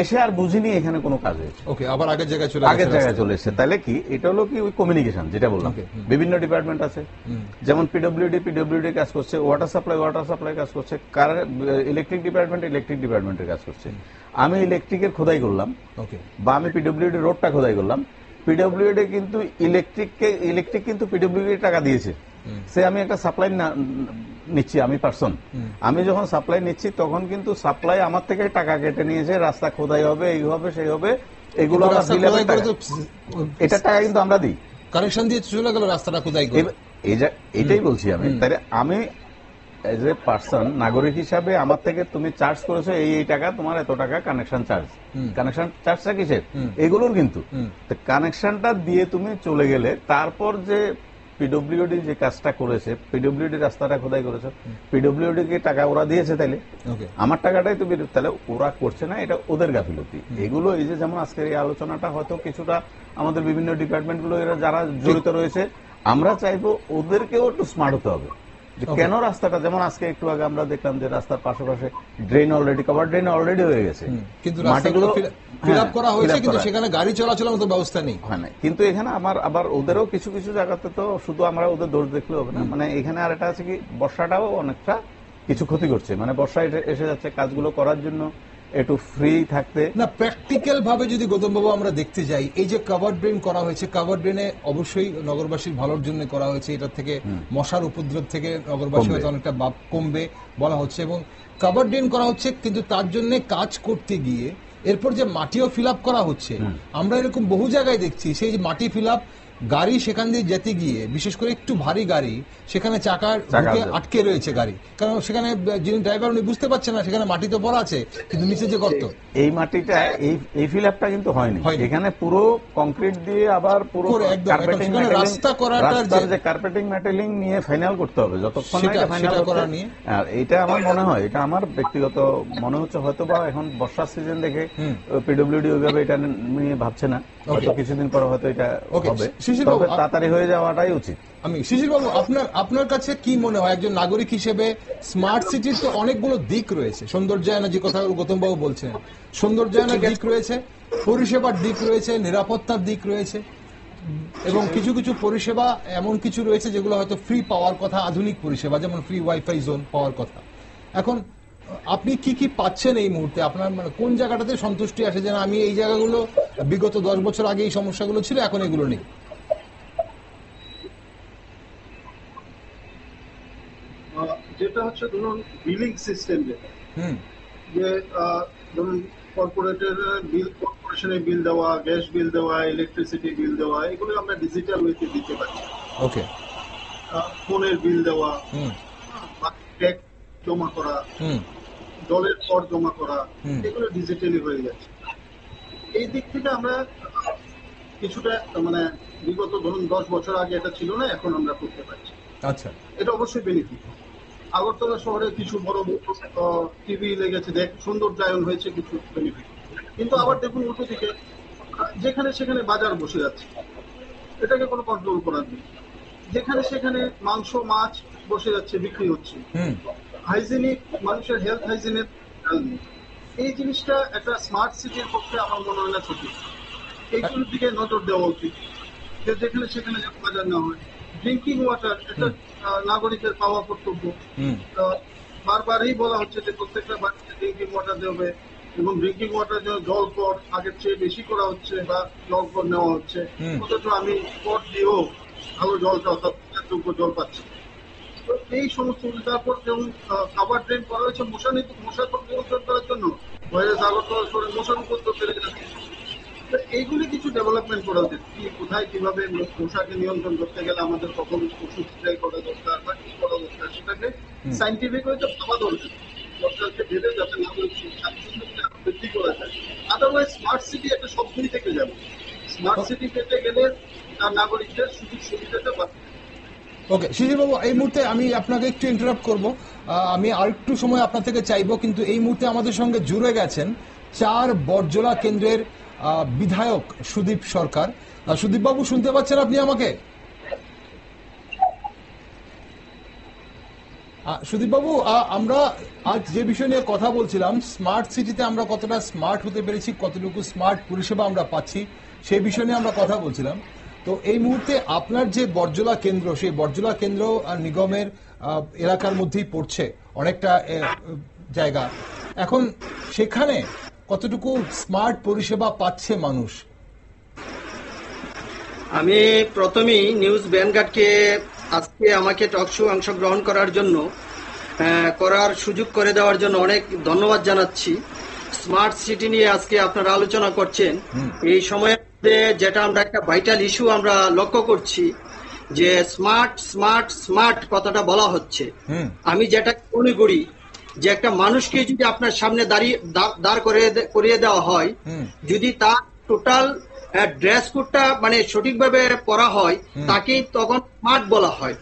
এসে আর বুঝিনি এখানে কোনো কাজ হয়েছে। ওকে, আবার আগের জায়গায় চলে এসেছে। তাহলে কি এটা হলো কি ওই কমিউনিকেশন, যেটা বললাম, বিভিন্ন ডিপার্টমেন্ট আছে, যেমন পিডব্লিউডি কাজ করছে, ওয়াটার সাপ্লাই কাজ করছে, ইলেকট্রিক ডিপার্টমেন্টের কাজ করছে। আমি ইলেকট্রিকের খোদাই করলাম, বা আমি পিডব্লিউডি রোডটা খোদাই করলাম। পিডব্লিউডি কিন্তু ইলেকট্রিক কিন্তু পিডব্লিউডি টাকা দিয়েছে, সে আমি একটা সাপ্লাই নিচ্ছি, আমি পার্সন, আমি যখন সাপ্লাই নিচ্ছি তখন কিন্তু সাপ্লাই আমার থেকে টাকা কেটে নিয়েছে, রাস্তা খোদাই হবে, এই হবে সেই হবে, এগুলো এটা টাকা কিন্তু আমরা দিই, কানেকশন দিয়ে চলে গেল রাস্তাটা খোদাই করে। এটাই বলছি আমি। তাহলে আমি এজ এ পার্সন, নাগরিক হিসাবে আমার থেকে তুমি চার্জ করেছো এই টাকা, তোমার এত টাকা কানেকশন চার্জটা কিসের, এগুলোর কিন্তু কানেকশনটা দিয়ে তুমি চলে গেলে, তারপর যে পিডব্লিউডি যে কাজটা করেছে, পিডব্লিউডি রাস্তাটা খোদাই করেছে, পিডব্লিউডি কে টাকা ওরা দিয়েছে, তাইলে আমার টাকাটাই তুমি, তাহলে ওরা করছে না, এটা ওদের গাফিলতি। এগুলো এই যে যেমন আজকের এই আলোচনাটা হয়তো কিছুটা আমাদের বিভিন্ন ডিপার্টমেন্ট গুলো এরা যারা জড়িত রয়েছে, আমরা চাইবো ওদেরকেও একটু স্মার্ট হতে হবে। কেন রাস্তাটা, যেমন আজকে একটু আগে আমরা দেখলাম যে রাস্তার পাশাপাশি drain already, cover drain already হয়ে গেছে, কিন্তু মাটিগুলো ফিল আপ করা হয়েছে, কিন্তু সেখানে গাড়ি চলাচলের মতো ব্যবস্থা নেই। কিন্তু এখানে আবার ওদেরও কিছু কিছু জায়গাতে তো শুধু আমরা ওদের দোষ দেখলে হবে না, মানে এখানে আর এটা আছে কি, বর্ষাটাও অনেকটা কিছু ক্ষতি করছে, মানে বর্ষা এসে যাচ্ছে, কাজগুলো করার জন্য একটু ফ্রি থাকতে না। প্র্যাকটিক্যাল ভাবে যদি গৌতমবাবু আমরা দেখতে যাই, এই যে কভার ড্রেন করা হয়েছে, কভার ড্রেনে অবশ্যই নগরবাসীর ভালোর জন্য করা হয়েছে, এটার থেকে মশার উপদ্রব থেকে নগরবাসী হয়তো অনেকটা কমবে বলা হচ্ছে, এবং কভার ড্রেন করা হচ্ছে, কিন্তু তার জন্য কাজ করতে গিয়ে এরপর যে মাটিও ফিল আপ করা হচ্ছে, আমরা এরকম বহু জায়গায় দেখছি, সেই যে মাটি ফিল আপ, গাড়ি সেখান দিয়ে যেতে গিয়ে, বিশেষ করে একটু ভারী গাড়ি, সেখানে চাকার আটকে রয়েছে গাড়ি, কারণ সেখানে যিনি ড্রাইভার উনি বুঝতে পারছেন না, সেখানে মাটি তো পড়া আছে, কিন্তু নিচে যে গর্ত, এই মাটিটা এই ফিল আপটা কিন্তু হয়নি, এখানে পুরো কংক্রিট দিয়ে আবার পুরো রাস্তা করাটার যে কার্পেটিং মেটালিং নিয়ে ফাইনাল করতে হবে, যতক্ষণ না এটা ফাইনাল করা নিয়ে। আর এটা আমার মনে হয়, এটা আমার ব্যক্তিগত মনে হচ্ছে, হয়তো বা এখন বর্ষার সিজন দেখে পিডব্লিউডি ওইভাবে এটা নিয়ে ভাবছে না, হয়তো কিছুদিন পর হয়তো এটা হবে, তাড়াতাড়ি হয়ে যাওয়াটাই উচিত। আমি শিশির বাবু, আপনার কাছে কি মনে হয়, একজন নাগরিক হিসেবে স্মার্ট সিটির তো অনেকগুলো দিক রয়েছে, সৌন্দর্যায়নের যে কথা গৌতম বাবু বলছেন, সৌন্দর্যায়নের দিক রয়েছে, পরিষেবার দিক রয়েছে, নিরাপত্তার দিক রয়েছে, এবং কিছু কিছু পরিষেবা এমন কিছু রয়েছে যেগুলো হয়তো ফ্রি পাওয়ার কথা, আধুনিক পরিষেবা, যেমন ফ্রি ওয়াইফাই জোন পাওয়ার কথা। এখন আপনি কি কি পাচ্ছেন এই মুহূর্তে, আপনার মানে কোন জায়গাটাতে সন্তুষ্টি আসে, যেন আমি এই জায়গাগুলো বিগত 10 বছর আগে এই সমস্যাগুলো ছিল, এখন এগুলো নেই? যেটা হচ্ছে ধরুন বিলিং সিস্টেম, যে ধরুন কর্পোরেশনের বিল দেওয়া, গ্যাস বিল দেওয়া, ইলেকট্রিসিটি বিল দেওয়া, এগুলো আমরা ডিজিটাল ওয়েতে দিতে পারি। ওকে, ফোনের বিল দেওয়া, ট্যাক্স জমা করা, জলের কর জমা করা, এগুলো ডিজিটালি হয়ে যাচ্ছে। এই দিক থেকে আমরা কিছুটা, মানে বিগত ধরুন 10 বছর আগে এটা ছিল না, এখন আমরা করতে পারছি। আচ্ছা, এটা অবশ্যই বেনিফিট। আগরতলা শহরে কিছু বড় টিভি লেগেছে, সৌন্দর্যায়ন হয়েছে, কিছু বেনিফিট। কিন্তু আবার দেখুন উল্টো দিকে, যেখানে সেখানে বাজার বসে যাচ্ছে, এটাকে কোনো কন্ট্রোল করার নেই। যেখানে সেখানে মাংস মাছ বসে যাচ্ছে, বিক্রি হচ্ছে, হাইজিনিক, মানুষের হেলথ হাইজিনের খেয়াল নেই। এই জিনিসটা একটা স্মার্ট সিটির পক্ষে আমার মনে হয় না সঠিক। এইগুলোর দিকে নজর দেওয়া উচিত, যে যেখানে সেখানে বাজার না হয়। ড্রিঙ্কিং ওয়াটার একটা নাগরিকের পাওয়া কর্তব্য। বারবারই বলা হচ্ছে যে প্রত্যেকটা বাড়িতে ড্রিঙ্কিং ওয়াটার দেবে, এবং ড্রিঙ্কিং ওয়াটার জন্য জল কর আগের চেয়ে বেশি করা হচ্ছে, বা জল কর নেওয়া হচ্ছে, অথচ আমি কর দিয়েও ভালো জলটা, অর্থাৎ যোগ্য জল পাচ্ছি। তো এই সমস্ত, তারপর যেমন খাবার ড্রেন করা হয়েছে মশা নিয়ন্ত্রণ করার জন্য, আগরতলা শহরে মশার উপদ্রব বেড়ে যাচ্ছে। তো এইগুলি কিছু ডেভেলপমেন্ট করা উচিত, কি কোথায় কিভাবে মশাকে নিয়ন্ত্রণ করতে গেলে আমাদের কখন ওষুধ স্প্রে করা দরকার বা কি করা দরকার, সেটাকে সাইন্টিফিক হয়তো ভাবা দরকার দরকারকে ভেবে যাতে নাগরিক স্বাচ্ছন্দ্যতা বৃদ্ধি করা যায়। আদারওয়াইজ স্মার্ট সিটি একটা স্বপ্নই থেকে যাবে। স্মার্ট সিটি পেতে গেলে তার নাগরিকদের সুযোগ সুবিধাটা বাড়বে। ওকে শিশির বাবু, এই মুহূর্তে আমি আপনাকে একটু ইন্টারাপ্ট করব, আমি আরেকটু সময় আপনার থেকে চাইবো, কিন্তু এই মুহূর্তে আমাদের সঙ্গে জুড়ে গেছেন 4 বরজলা কেন্দ্রের বিধায়ক সুদীপ সরকার। সুদীপ বাবু, শুনতে পাচ্ছেন আপনি আমাকে? সুদীপ বাবু, আমরা আজ যে বিষয় নিয়ে কথা বলছিলাম, স্মার্ট সিটিতে আমরা কতটা স্মার্ট হতে পেরেছি, কতটুকু স্মার্ট পরিষেবা আমরা পাচ্ছি, সেই বিষয় নিয়ে আমরা কথা বলছিলাম। তো এই মুহূর্তে আপনার যে বরজলা কেন্দ্র, সেই বরজলা কেন্দ্র নিগমের এলাকার মধ্যেই পড়ছে অনেকটা জায়গা। এখন সেখানে কতটুকু স্মার্ট পরিষেবা পাচ্ছে মানুষ? আমি প্রথমেই নিউজ ভ্যানগার্ডকে আজকে আমাকে টক শো অংশগ্রহণ করার সুযোগ করে দেওয়ার জন্য অনেক ধন্যবাদ জানাচ্ছি। স্মার্ট সিটি নিয়ে আজকে আপনারা আলোচনা করছেন। এই সময়ে যেটা আমরা একটা ভাইটাল ইস্যু আমরা লক্ষ্য করছি যে স্মার্ট স্মার্ট স্মার্ট কথাটা বলা হচ্ছে। আমি যেটা মনে করি যে একটা মানুষকে যদি আপনার সামনে দাঁড় করিয়ে দেওয়া হয়, যদি তার টোটাল ড্রেস কোডটা মানে সঠিকভাবে পরা হয়, তাকেই তখন স্মার্ট বলা হয়,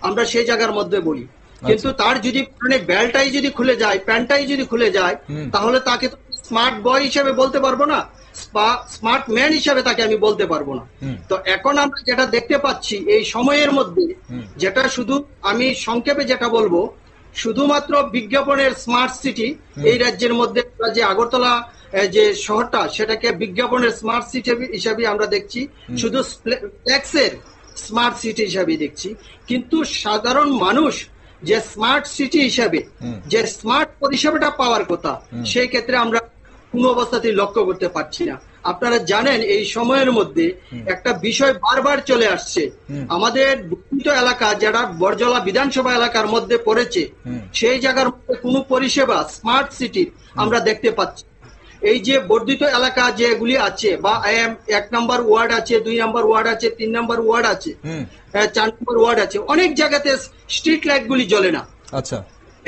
আমরা সেই জায়গার মধ্যে বলি। কিন্তু তার যদি মানে বেল্টটাই যদি খুলে যায়, প্যান্টটাই যদি খুলে যায়, তাহলে তাকে তো স্মার্ট বয় হিসেবে বলতে পারবো না, স্মার্ট ম্যান হিসেবে তাকে আমি বলতে পারবো না। তো এখন আমরা যেটা দেখতে পাচ্ছি এই সময়ের মধ্যে, যেটা শুধু আমি সংক্ষেপে যেটা বলবো, শুধুমাত্র বিজ্ঞাপনের স্মার্ট সিটি এই রাজ্যের মধ্যে যে আগরতলা যে শহরটা, সেটাকে বিজ্ঞাপনের স্মার্ট সিটি হিসাবে আমরা দেখছি, শুধু ট্যাক্সের স্মার্ট সিটি হিসাবে দেখছি। কিন্তু সাধারণ মানুষ যে স্মার্ট সিটি হিসাবে যে স্মার্ট পরিষেবাটা পাওয়ার কথা, সেই ক্ষেত্রে আমরা কোনো অবস্থাতেই লক্ষ্য করতে পারছি না। আপনারা জানেন এই সময়ের মধ্যে একটা বিষয় বারবার চলে আসছে, আমাদের বর্ধিত এলাকা যারা বরজলা বিধানসভা এলাকার মধ্যে পড়েছে, সেই জায়গার মধ্যে কোনো পরিষেবা স্মার্ট সিটির আমরা দেখতে পাচ্ছি। এই যে বর্ধিত এলাকা যেগুলি আছে, বা 1 নম্বর ওয়ার্ড আছে, 2 নম্বর ওয়ার্ড আছে, 3 নম্বর ওয়ার্ড আছে, 4 নম্বর ওয়ার্ড আছে, অনেক জায়গাতে স্ট্রিট লাইট গুলি জ্বলে না। আচ্ছা,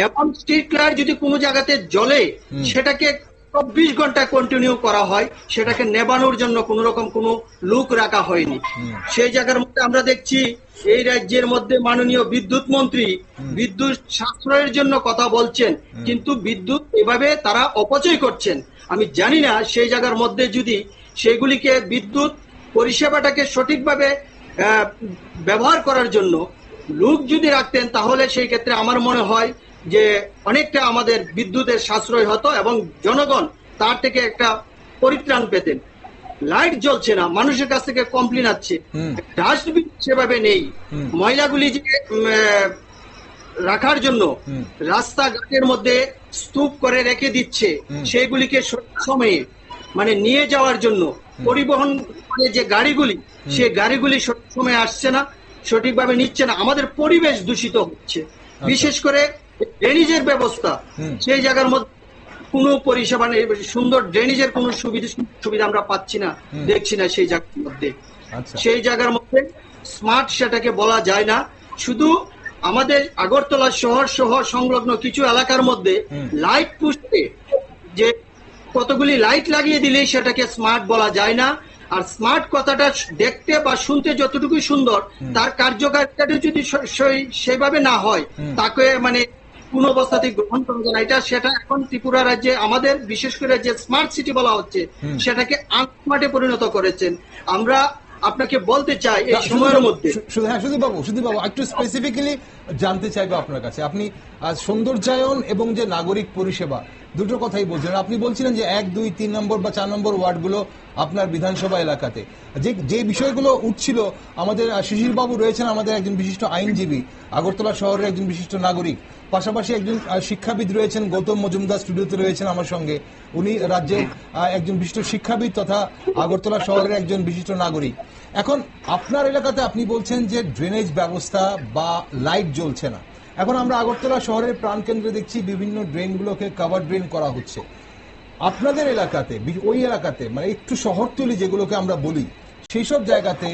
এবং স্ট্রিট লাইট যদি কোনো জায়গাতে জ্বলে, সেটাকে 24 ঘন্টা কন্টিনিউ করা হয়, সেটাকে নেবানোর জন্য কোন রকম কোনো লোক রাখা হয়নি। সেই জায়গার মধ্যে আমরা দেখছি এই রাজ্যের মধ্যে মাননীয় বিদ্যুৎ মন্ত্রী বিদ্যুৎ সাশ্রয়ের জন্য কথা বলছেন, কিন্তু বিদ্যুৎ এভাবে তারা অপচয় করছেন। আমি জানি না সেই জায়গার মধ্যে যদি সেগুলিকে বিদ্যুৎ পরিষেবাটাকে সঠিকভাবে ব্যবহার করার জন্য লোক যদি রাখতেন, তাহলে সেই ক্ষেত্রে আমার মনে হয় যে অনেকটা আমাদের বিদ্যুতের সাশ্রয় হতো এবং জনগণ তার থেকে একটা পরিত্রাণ পেতেন। লাইট জ্বলছে না, মানুষের কাছ থেকে কমপ্লেন আসছে, ডাস্টবিন সেভাবে নেই, ময়লাগুলি যে রাখার জন্য রাস্তাঘাটের মধ্যে স্তূপ করে রেখে দিচ্ছে, সেগুলিকে সঠিক সময়ে মানে নিয়ে যাওয়ার জন্য পরিবহন যে গাড়িগুলি, সেই গাড়িগুলি সঠিক সময়ে আসছে না, সঠিকভাবে নিচ্ছে না, আমাদের পরিবেশ দূষিত হচ্ছে। বিশেষ করে ড্রেনেজের ব্যবস্থা, সেই জায়গার মধ্যে কোনো পরিষেবা নেই, সুন্দর ড্রেনেজের কোনো সুবিধা আমরা পাচ্ছি না, দেখছি না সেই জায়গার মধ্যে। সেই জায়গার মধ্যে স্মার্ট সেটাকে বলা যায় না। শুধু আমাদের আগরতলা শহর সহ সংলগ্ন কিছু এলাকার মধ্যে লাইট পুষতে যে কতগুলি লাইট লাগিয়ে দিলেই সেটাকে স্মার্ট বলা যায় না। আর স্মার্ট কথাটা দেখতে বা শুনতে যতটুকু সুন্দর, তার কার্যকারিতা যদি সেইভাবে না হয়, তাকে মানে কোন অবস্থাতেই গ্রহণ করা যায় না। এটা সেটা এখন ত্রিপুরা রাজ্যে আমাদের বিশেষ করে যে স্মার্ট সিটি বলা হচ্ছে, সেটাকে আনস্মার্টে পরিণত করেছেন। আমরা আপনাকে বলতে চাই এই সময়ের মধ্যে সুদীপ বাবু একটু স্পেসিফিক্যালি জানতে চাইবো আপনার কাছে, আপনি সৌন্দর্যায়ন এবং যে নাগরিক পরিষেবা দুটো কথাই বলছিলেন। আপনি বলছিলেন যে 1, 2, 3 নম্বর বা 4 নম্বর ওয়ার্ডগুলো আপনার বিধানসভা এলাকাতে যে বিষয়গুলো উঠছিল, আমাদের শিশির বাবু রয়েছেন, আমাদের একজন বিশিষ্ট আইনজীবী, আগরতলা শহরের একজন বিশিষ্ট নাগরিক, পাশাপাশি একজন শিক্ষাবিদ রয়েছেন, গৌতম মজুমদার স্টুডিওতে রয়েছেন আমার সঙ্গে, উনি রাজ্যের একজন বিশিষ্ট শিক্ষাবিদ তথা আগরতলা শহরের একজন বিশিষ্ট নাগরিক। এখন আপনার এলাকাতে আপনি বলছেন যে ড্রেনেজ ব্যবস্থা বা লাইট জ্বলছে না। এখন আমরা আগরতলা শহরের প্রাণকেন্দ্রে দেখছি বিভিন্ন ড্রেনগুলোকে কভার ড্রেন করা হচ্ছে। আপনাদের এলাকাতে ওই এলাকাতে মানে একটু শহরতলি যেগুলোকে আমরা বলি সেই সব জায়গাতে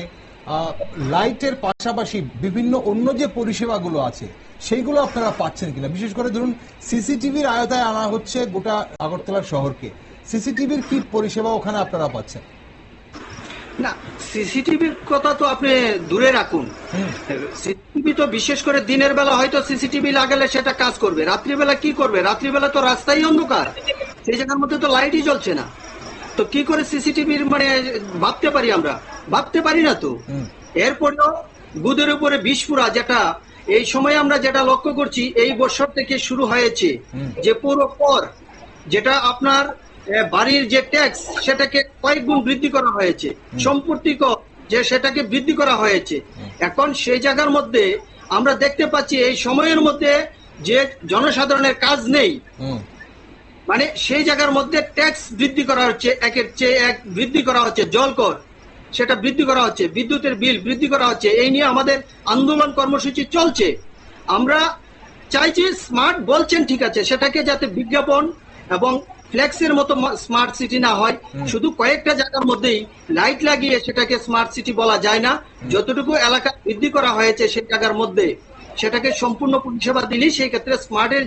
লাইটের পাশাপাশি বিভিন্ন অন্য যে পরিষেবাগুলো আছে সেইগুলো আপনারা পাচ্ছেন কিনা? বিশেষ করে ধরুন সিসিটিভির আয়তায় আনা হচ্ছে গোটা আগরতলা শহরকে, সিসিটিভির কি পরিষেবা ওখানে আপনারা পাচ্ছেন? না, সিসিটিভির কথা তো আপনি দূরে রাখুন। সিসিটিভি তো বিশেষ করে দিনের বেলা হয়তো সিসিটিভি লাগালে সেটা কাজ করবে, রাত্রিবেলা কি করবে? রাত্রিবেলা তো রাস্তাই অন্ধকার, সেই জায়গার মধ্যে তো লাইটই জ্বলছে না, তো কি করে সিসিটিভির মানে ভাবতে পারি? আমরা ভাবতে পারি না তো। এরপরেও গুদের উপরে বিষ পুরা, যেটা এই সময় আমরা যেটা লক্ষ্য করছি এই বছর থেকে শুরু হয়েছে, যে পুরো কর যেটা আপনার বাড়ির যে ট্যাক্স সেটাকে কয়েক গুণ বৃদ্ধি করা হয়েছে, সম্পত্তি কর যে সেটাকে বৃদ্ধি করা হয়েছে। এখন সেই জায়গার মধ্যে আমরা দেখতে পাচ্ছি এই সময়ের মধ্যে যে জনসাধারণের কাজ নেই, মানে সেই জায়গার মধ্যে ট্যাক্স বৃদ্ধি করা হচ্ছে, একের চেয়ে এক বৃদ্ধি করা হচ্ছে, জল কর সেটা বৃদ্ধি করা হচ্ছে, বিদ্যুতের বিল বৃদ্ধি করা হচ্ছে। এই নিয়ে আমাদের আন্দোলন কর্মসূচি চলছে। আমরা চাইছি স্মার্ট বলছেন ঠিক আছে, সেটাকে যাতে বিজ্ঞাপন এবং ফ্লেক্সের মতো স্মার্ট সিটি না হয়, শুধু কয়েকটা জায়গার মধ্যেই লাইট লাগিয়ে সেটাকে স্মার্ট সিটি বলা যায় না। যতটুকু এলাকা বৃদ্ধি করা হয়েছে সেই জায়গার মধ্যে সেটাকে সম্পূর্ণ পরিষেবা দিলেই সেই ক্ষেত্রে স্মার্টের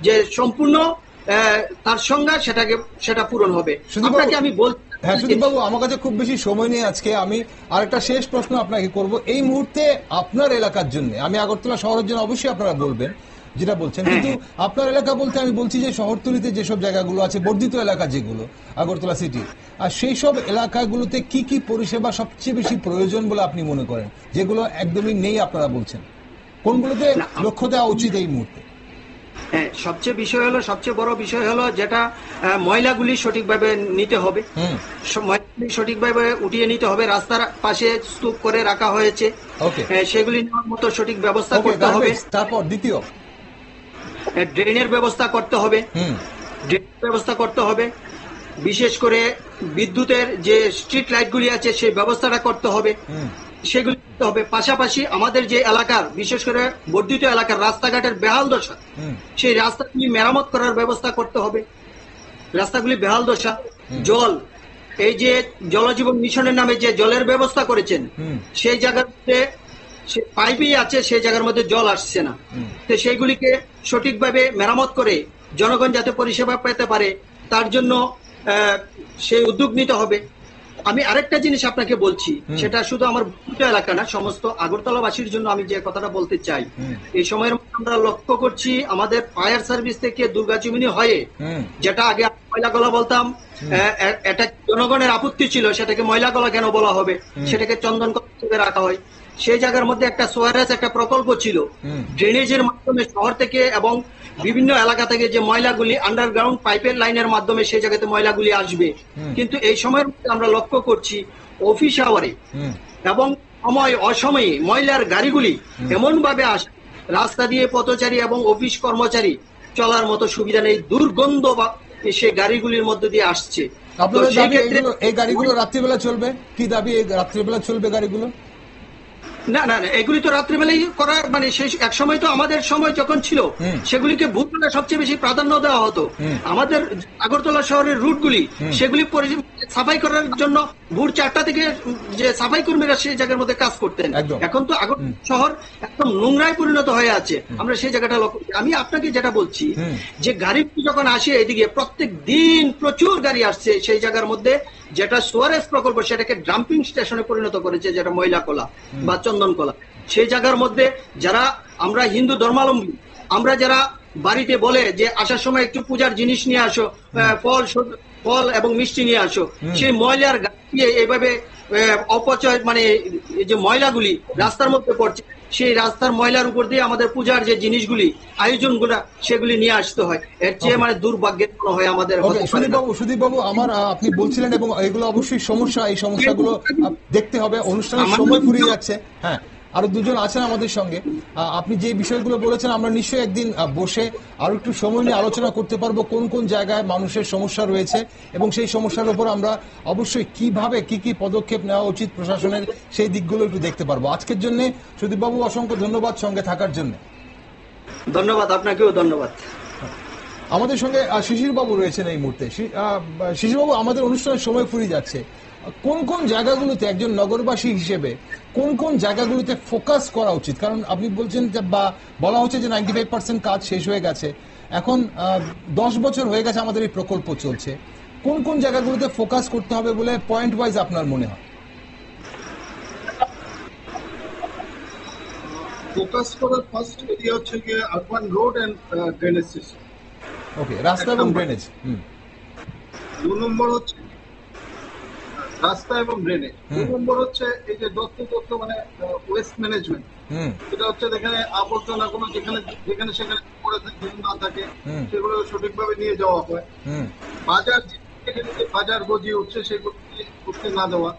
যে সম্পূর্ণ তার সংজ্ঞা সেটা পূরণ হবে। আপনাকে আমি বলছি, হ্যাঁ সুদীপবাবু, আমার কাছে খুব বেশি সময় নেই আজকে, আমি আরেকটা শেষ প্রশ্ন আপনাকে করব। এই মুহূর্তে আপনার এলাকার জন্য, আমি আগরতলা শহরের জন্য অবশ্যই আপনারা বলবেন যেটা বলছেন, কিন্তু আপনার এলাকা বলতে আমি বলছি যে শহরতলিতে যেসব জায়গাগুলো আছে, বর্ধিত এলাকা যেগুলো আগরতলা সিটি, আর সেই সব এলাকাগুলোতে কি কি পরিষেবা সবচেয়ে বেশি প্রয়োজন বলে আপনি মনে করেন, যেগুলো একদমই নেই আপনারা বলছেন? কোনগুলোতে লক্ষ্য দেওয়া উচিত এই মুহূর্তে? হ্যাঁ, সবচেয়ে বড় বিষয় হলো যেটা ময়লাগুলি সঠিকভাবে নিতে হবে, ময়লাগুলি সঠিকভাবে উঠিয়ে নিতে হবে। রাস্তার পাশে স্তূপ করে রাখা হয়েছে, সেগুলি নেওয়ার মতো সঠিক ব্যবস্থা করতে হবে। তারপর দ্বিতীয়, ড্রেনের ব্যবস্থা করতে হবে, বিশেষ করে বিদ্যুতের যে স্ট্রিট লাইটগুলি আছে সেই ব্যবস্থাটা করতে হবে, সেগুলি করতে হবে। পাশাপাশি আমাদের যে এলাকার, বিশেষ করে বর্ধিত এলাকার রাস্তাঘাটের বেহাল দশা, সেই রাস্তাগুলি মেরামত করার ব্যবস্থা করতে হবে। রাস্তাগুলি বেহাল দশা, জল, এই যে জলজীবন মিশনের নামে যে জলের ব্যবস্থা করেছেন সেই জায়গার মধ্যে পাইপই আছে, সেই জায়গার মধ্যে জল আসছে না, তো সেইগুলিকে সঠিকভাবে মেরামত করে জনগণ যাতে পরিষেবা পেতে পারে তার জন্য সেই উদ্যোগ নিতে হবে। আমি আরেকটা জিনিস আপনাকে বলছি, সেটা শুধু আমার এলাকা না, সমস্ত আগরতলাবাসীর জন্য আমি যে কথাটা বলতে চাই। এই সময়ের মধ্যে আমরা লক্ষ্য করছি আমাদের ফায়ার সার্ভিস থেকে দুর্গাচুমিনি হয়ে, যেটা আগে ময়লা গলা বলতাম, এটা জনগণের আপত্তি ছিল, সেটাকে ময়লা গলা কেন বলা হবে, সেটাকে চন্দন হিসেবে রাখা হয়। সেই জায়গার মধ্যে একটা সোয়ারেজ একটা প্রকল্প ছিল, ড্রেনেজের মাধ্যমে শহর থেকে এবং বিভিন্ন এলাকা থেকে যে ময়লাগুলি আন্ডারগ্রাউন্ড পাইপের লাইনের মাধ্যমে সেই জায়গাতে ময়লাগুলি আসবে। কিন্তু এই সময়ের মধ্যে আমরা লক্ষ্য করছি অফিস আওয়ারে এবং অসময়ে ময়লার গাড়িগুলি এমন ভাবে আসে, রাস্তা দিয়ে পথচারী এবং অফিস কর্মচারী চলার মতো সুবিধা নেই, দুর্গন্ধ বা সেই গাড়িগুলির মধ্যে দিয়ে আসছে। এই গাড়িগুলো রাত্রিবেলা চলবে? কি দাবি, এই রাত্রিবেলা চলবে গাড়িগুলো? না, এগুলি তো রাত্রিবেলাই করা, মানে এক সময় তো আমাদের সময় যখন ছিল সেগুলিকে ভোরবেলা সবচেয়ে বেশি প্রাধান্য দেওয়া হতো। আমাদের আগরতলা শহরের রুটগুলি সেগুলি সাফাই করার জন্য ভোর 4টা থেকে যে সাফাই কর্মীরা সেই জায়গার মধ্যে কাজ করতেন। এখন তো আগরতলা শহর একদম নোংরায় পরিণত হয়ে আছে, আমরা সেই জায়গাটা লক্ষ্য। আমি আপনাকে যেটা বলছি যে গাড়ি যখন আসে এদিকে প্রত্যেক দিন প্রচুর গাড়ি আসছে, সেই জায়গার মধ্যে যেটা সোয়ারেজ প্রকল্প সেটাকে ডাম্পিং স্টেশনে পরিণত করেছে, যেটা ময়লা কলা বা চন্দন কলা। সেই জায়গার মধ্যে যারা আমরা হিন্দু ধর্মাবলম্বী, আমরা যারা বাড়িতে বলে যে আসার সময় একটু পূজার জিনিস নিয়ে আসো, ফল এবং মিষ্টি নিয়ে আসো, সেই ময়লার গাড়ি এইভাবে অপচয়, মানে এই যে ময়লাগুলি রাস্তার মধ্যে পড়ছে, সেই রাস্তার ময়লার উপর দিয়ে আমাদের পূজার যে জিনিসগুলি আয়োজনগুলা সেগুলি নিয়ে আসতে হয়। এর চেয়ে মানে দুর্ভাগ্যের হয় আমাদের। সুদীপ বাবু, আমার আপনি বলছিলেন এবং এগুলো অবশ্যই সমস্যা, এই সমস্যাগুলো দেখতে হবে। অনুষ্ঠানের সময় ফুরিয়ে যাচ্ছে। হ্যাঁ, আরো দুজন আছেন আমাদের সঙ্গে। আপনি যে বিষয়গুলো বলেছেন আমরা নিশ্চয়ই একদিন বসে আরো একটু সময় নিয়ে আলোচনা করতে পারবো, কোন কোন জায়গায় মানুষের সমস্যা রয়েছে এবং সেই সমস্যার উপর আমরা অবশ্যই কিভাবে কি কি পদক্ষেপ নেওয়া উচিত প্রশাসনের, সেই দিকগুলো একটু দেখতে পারবো। আজকের জন্য সুদীপবাবু অসংখ্য ধন্যবাদ সঙ্গে থাকার জন্য। ধন্যবাদ, আপনাকেও ধন্যবাদ। আমাদের সঙ্গে শিশির বাবু রয়েছেন এই মুহূর্তে। শিশির বাবু, আমাদের অনুষ্ঠানের সময় ফুরিয়ে যাচ্ছে। কোন কোন জায়গাগুলোতে একজন নগরবাসী হিসেবে কোন কোন জায়গাগুলোতে ফোকাস করা উচিত? কারণ আপনি বলছেন যে বা বলা হচ্ছে যে 95% কাজ শেষ হয়ে গেছে, এখন 10 বছর হয়ে গেছে আমাদের এই প্রকল্প চলছে। কোন কোন জায়গাগুলোতে ফোকাস করতে হবে বলে পয়েন্ট ওয়াইজ আপনার মনে হয়? ফোকাস করার ফার্স্ট এরিয়া হচ্ছে গিয়ে urban road and drainage system. Okay, রাস্তা এবং ড্রেনেজ। 2 নম্বর হচ্ছে রাস্তা এবং ড্রেনেজ। 2 নম্বর হচ্ছে এই যে দত্ত মানে ওয়েস্ট ম্যানেজমেন্ট। এটা হচ্ছে যেখানে আবর্জনাগুলো যেখানে সেখানে পড়ে না থাকে সেগুলো সঠিকভাবে নিয়ে যাওয়া হয়। বাজার গজিয়ে উঠছে সেগুলো উঠতে না দেওয়া,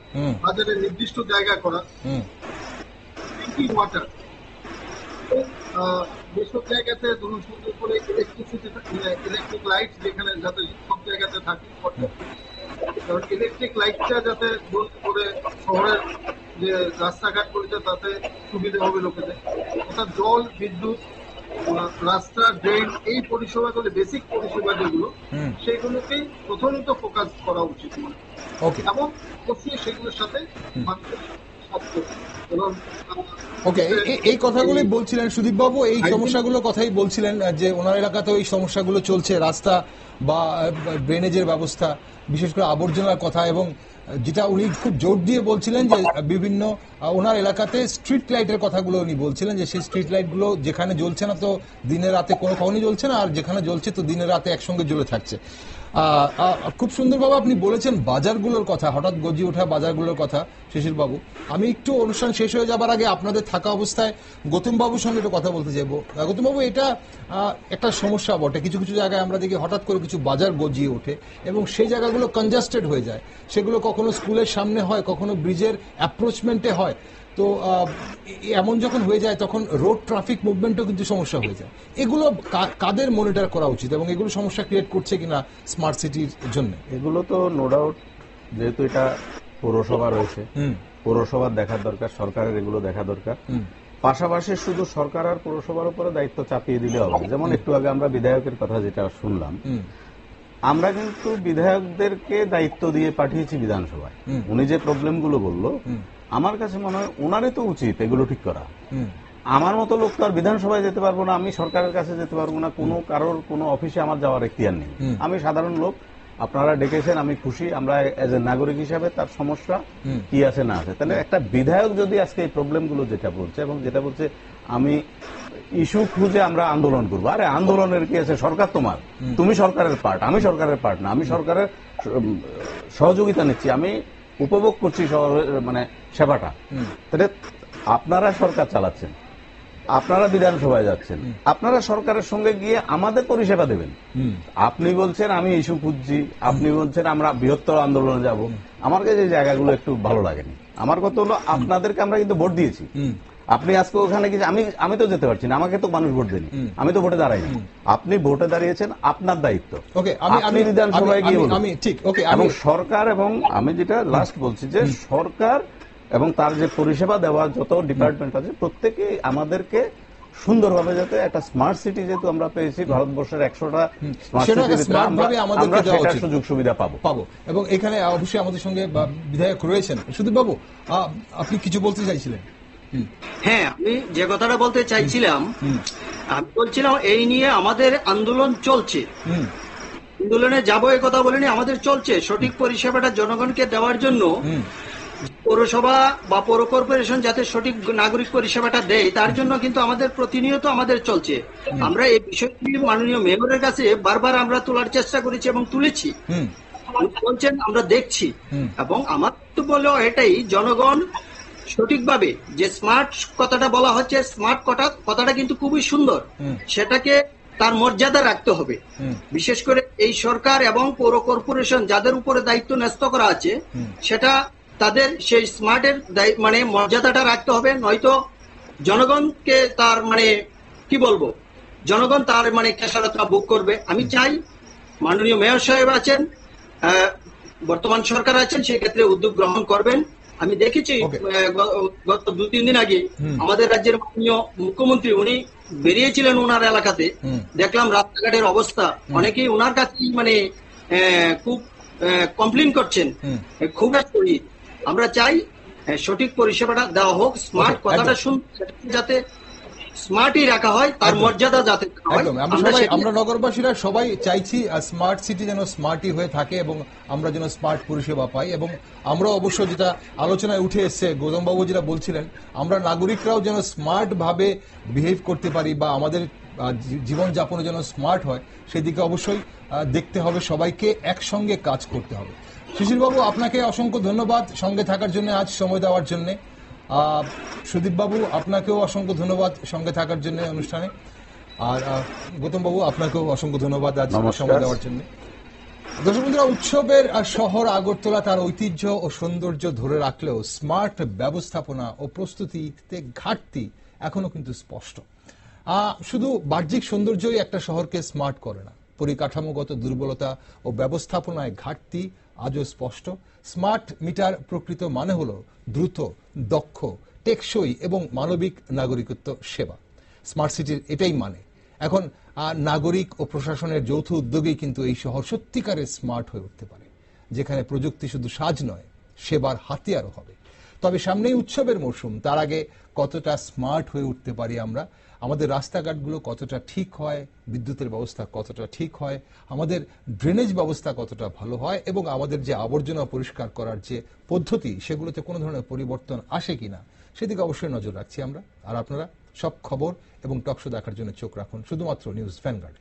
বাজারের নির্দিষ্ট জায়গা করা। ড্রিঙ্কিং ওয়াটার যেসব জায়গাতে ধরুন সুন্দর করে ইলেকট্রিক লাইট যেখানে যাতে সব জায়গাতে থাকে, কারণ ইলেকট্রিক লাইটটা যাতে বন্ধ করে শহরের যে রাস্তাঘাটগুলিতে তাতে সুবিধা হবে লোকেদের। অর্থাৎ জল, বিদ্যুৎ, রাস্তা, ড্রেন, এই পরিষেবাগুলো বেসিক পরিষেবা যেগুলো সেগুলোকেই প্রথমত ফোকাস করা উচিত এবং অবশ্যই সেগুলোর সাথে মানুষের স্বাস্থ্য এবং ওকে, এই কথাগুলো বলছিলেন সুদীপ বাবু, এই সমস্যাগুলোর কথাই বলছিলেন যে ওনার এলাকাতেও এই সমস্যাগুলো চলছে, রাস্তা বা ড্রেনেজের ব্যবস্থা, বিশেষ করে আবর্জনার কথা, এবং যেটা উনি খুব জোর দিয়ে বলছিলেন যে বিভিন্ন ওনার এলাকাতে স্ট্রিট লাইটের কথাগুলো উনি বলছিলেন যে সেই স্ট্রিট লাইটগুলো যেখানে জ্বলছে না তো দিনে রাতে কোনো কখনই জ্বলছে না, আর যেখানে জ্বলছে তো দিনে রাতে একসঙ্গে জ্বলে থাকছে। খুব সুন্দরভাবে আপনি বলেছেন বাজারগুলোর কথা, হঠাৎ গজিয়ে ওঠা বাজারগুলোর কথা। শিশির বাবু, আমি একটু অনুষ্ঠান শেষ হয়ে যাবার আগে আপনাদের থাকা অবস্থায় গৌতম বাবুর সঙ্গে একটু কথা বলতে চাইবো। গৌতম বাবু, এটা একটা সমস্যা বটে, কিছু কিছু জায়গায় আমরা দেখি হঠাৎ করে কিছু বাজার গজিয়ে ওঠে এবং সেই জায়গাগুলো কনজাস্টেড হয়ে যায়। সেগুলো কখনো স্কুলের সামনে হয়, কখনো ব্রিজের অ্যাপ্রোচমেন্টে হয়। তো এমন যখন হয়ে যায় তখন রোড ট্রাফিক মুভমেন্টও কিন্তু সমস্যা হয়ে যায়। এগুলো কাদের মনিটর করা উচিত এবং এগুলো সমস্যা ক্রিয়েট করছে কিনা স্মার্ট সিটির জন্য? এগুলো তো নো ডাউট, যেহেতু এটা পৌরসভা রয়েছে, পৌরসভার দেখার দরকার, সরকারের এগুলো দেখা দরকার। পাশাপাশি শুধু সরকার আর পৌরসভার উপরে দায়িত্ব চাপিয়ে দিলে হবে। যেমন একটু আগে আমরা বিধায়কের কথা যেটা শুনলাম, আমরা কিন্তু বিধায়কদেরকে দায়িত্ব দিয়ে পাঠিয়েছি বিধানসভায়। উনি যে প্রবলেমগুলো বললো, আমার কাছে মনে হয় ওনারই তো উচিত এগুলো ঠিক করা। আমার মতো লোক তো আর বিধানসভায় যেতে পারবো না, আমি সরকারের কাছে যেতে পারবো না, কোনো কারোর কোনো অফিসে আমার যাওয়ার এখতিয়ার নেই। আমি সাধারণ লোক, আপনারা ডেকেছেন, আমি খুশি। আমরা এজ এ নাগরিক হিসাবে তার সমস্যা কি আছে না আছে, তাহলে একটা বিধায়ক যদি আজকে এই প্রবলেমগুলো যেটা বলছে এবং যেটা বলছে আমি ইস্যু খুঁজে আমরা আন্দোলন করবো, আরে আন্দোলনের কি আছে? সরকার তোমার, তুমি সরকারের পার্ট, আমি সরকারের পার্ট না। আমি সরকারের সহযোগিতা নিচ্ছি, আমি উপভোগ করছি মানে সেবাটা। তাহলে আপনারা সরকার চালাচ্ছেন, আপনারা বিধানসভায় যাচ্ছেন, আপনারা সরকারের সঙ্গে গিয়ে আমাদের পরিষেবা দেবেন। আপনি বলছেন আমি ইস্যু খুঁজছি, আপনি বলছেন আমরা বৃহত্তর আন্দোলনে যাব। আমার কাছে এই জায়গাগুলো একটু ভালো লাগেনি। আমার কথা হলো, আপনাদেরকে আমরা কিন্তু ভোট দিয়েছি, আপনি আজকে ওখানে গিয়ে আমি তো যেতে পারছি না, আমাকে তো মানুষ ভোট দেয়নি, আমি তো ভোটে দাঁড়াইনি। আপনি ভোটে দাঁড়িয়েছেন, আপনার দায়িত্ব। আপনি বিধানসভায় গিয়ে এবং সরকার, এবং আমি যেটা লাস্ট বলছি যে সরকার এবং তার যে পরিষেবা দেওয়ার যত ডিপার্টমেন্ট আছে প্রত্যেকে আমাদেরকে সুন্দরভাবে যাতে একটা স্মার্ট সিটি যেহেতু আমরা পেয়েছি ভারতবর্ষের 100টা স্মার্ট সিটি, আমরা সেটার সুযোগ সুবিধা পাবো। এবং এখানে অবশ্যই আমাদের সঙ্গে বিধায়ক রয়েছেন। সুদীপ বাবু, আপনি কিছু বলতে চাইছিলেন? হ্যাঁ, আমি যে কথাটা বলতে চাইছিলাম, আমি বলছিলাম এই নিয়ে আমাদের আন্দোলন চলছে, আন্দোলনে যাবো এ কথা বলিনি, আমাদের চলছে সঠিক পরিষেবাটা জনগণকে দেওয়ার জন্য। পৌরসভা বা পৌর কর্পোরেশন যাতে সঠিক নাগরিক পরিষেবাটা দেয় তার জন্য কিন্তু আমাদের প্রতিনিয়ত আমাদের চলছে। আমরা এই বিষয়টি মাননীয় মেয়রের কাছে বারবার আমরা তোলার চেষ্টা করেছি এবং তুলেছি, বলছেন আমরা দেখছি। এবং আমার তো বললো এটাই, জনগণ সঠিকভাবে যে স্মার্ট কথাটা বলা হচ্ছে, স্মার্ট কথাটা কিন্তু খুবই সুন্দর, সেটাকে তার মর্যাদা রাখতে হবে। বিশেষ করে এই সরকার এবং পৌর কর্পোরেশন যাদের উপরে দায়িত্ব ন্যস্ত করা আছে, সেটা তাদের সেই স্মার্টের মানে মর্যাদাটা রাখতে হবে, নয়তো জনগণকে তার মানে কি বলবো, জনগণ তার মানে খেসারত ভোগ করবে। আমি চাই মাননীয় মেয়র সাহেব আছেন, বর্তমান সরকার আছেন, সেক্ষেত্রে উদ্যোগ গ্রহণ করবেন আমি দেখেছি Okay. গত 2-3 দিন আগে আমাদের রাজ্যের মাননীয় মুখ্যমন্ত্রী উনি বেরিয়েছিলেন ওনার এলাকাতে, দেখলাম রাস্তাঘাটের অবস্থা, অনেকেই ওনার কাছে মানে খুব কমপ্লেন করছেন, খুব সহিত। আমরা চাই সঠিক পরিষেবাটা দেওয়া হোক, স্মার্ট Okay, কথাটা একদম। শুন যাতে স্মার্টই রাখা হয়, তার একদম। মর্যাদা যাতে দেওয়া হয়। একদম আমরা নগরবাসীরা সবাই চাইছি স্মার্ট সিটি যেন স্মার্টই হয়ে থাকে এবং আমরা যেন স্মার্ট পরিষেবা পাই, এবং আমরা অবশ্য যেটা আলোচনায় উঠে এসছে, গৌতমবাবু যেটা বলছিলেন, আমরা নাগরিকরাও যেন স্মার্ট ভাবে বিহেভ করতে পারি বা আমাদের জীবনযাপনে যেন স্মার্ট হয়, সেদিকে অবশ্যই দেখতে হবে, সবাইকে একসঙ্গে কাজ করতে হবে। শিশিরবাবু, আপনাকে অসংখ্য ধন্যবাদ সঙ্গে থাকার জন্য, আজ সময় দেওয়ার জন্য। সুদীপ বাবু, আপনাকেও অসংখ্য ধন্যবাদ সঙ্গে থাকার জন্য অনুষ্ঠানে। আর গৌতম বাবু, আপনাকেও অসংখ্য ধন্যবাদ আজ সময় দেওয়ার জন্য। দর্শক বন্ধুরা, উৎসবের শহর আগরতলা তার ঐতিহ্য ও সৌন্দর্য ধরে রাখলেও স্মার্ট ব্যবস্থাপনা ও প্রস্তুতিতে ঘাটতি এখনো কিন্তু স্পষ্ট। শুধু বাহ্যিক সৌন্দর্যই একটা শহরকে স্মার্ট করে না, পরিকাঠামোগত দুর্বলতা ও ব্যবস্থাপনায় ঘাটতি আজও স্পষ্ট। স্মার্ট মিটার প্রকৃত মানে হলো দ্রুত, দক্ষ, টেকসই এবং মানবিক নাগরিকত্ব সেবা। স্মার্ট সিটির এটাই মানে। এখন নাগরিক ও প্রশাসনের যৌথ উদ্যোগেই কিন্তু এই শহর সত্যিকারের স্মার্ট হয়ে উঠতে পারে, যেখানে প্রযুক্তি শুধু সাজ নয়, সেবার হাতিয়ারও হবে। তবে সামনেই উৎসবের মরশুম, তার আগে কতটা স্মার্ট হয়ে উঠতে পারি আমরা, আমাদের রাস্তাঘাটগুলো কতটা ঠিক হয়, বিদ্যুতের ব্যবস্থা কতটা ঠিক হয়, আমাদের ড্রেনেজ ব্যবস্থা কতটা ভালো হয়, এবং আমাদের যে আবর্জনা পরিষ্কার করার যে পদ্ধতি, সেগুলোতে কোনো ধরনের পরিবর্তন আসে কিনা, সেদিকে অবশ্যই নজর রাখছি আমরা। আর আপনারা সব খবর এবং টকশো দেখার জন্য চোখ রাখুন শুধুমাত্র নিউজ ভ্যানগার্ডে।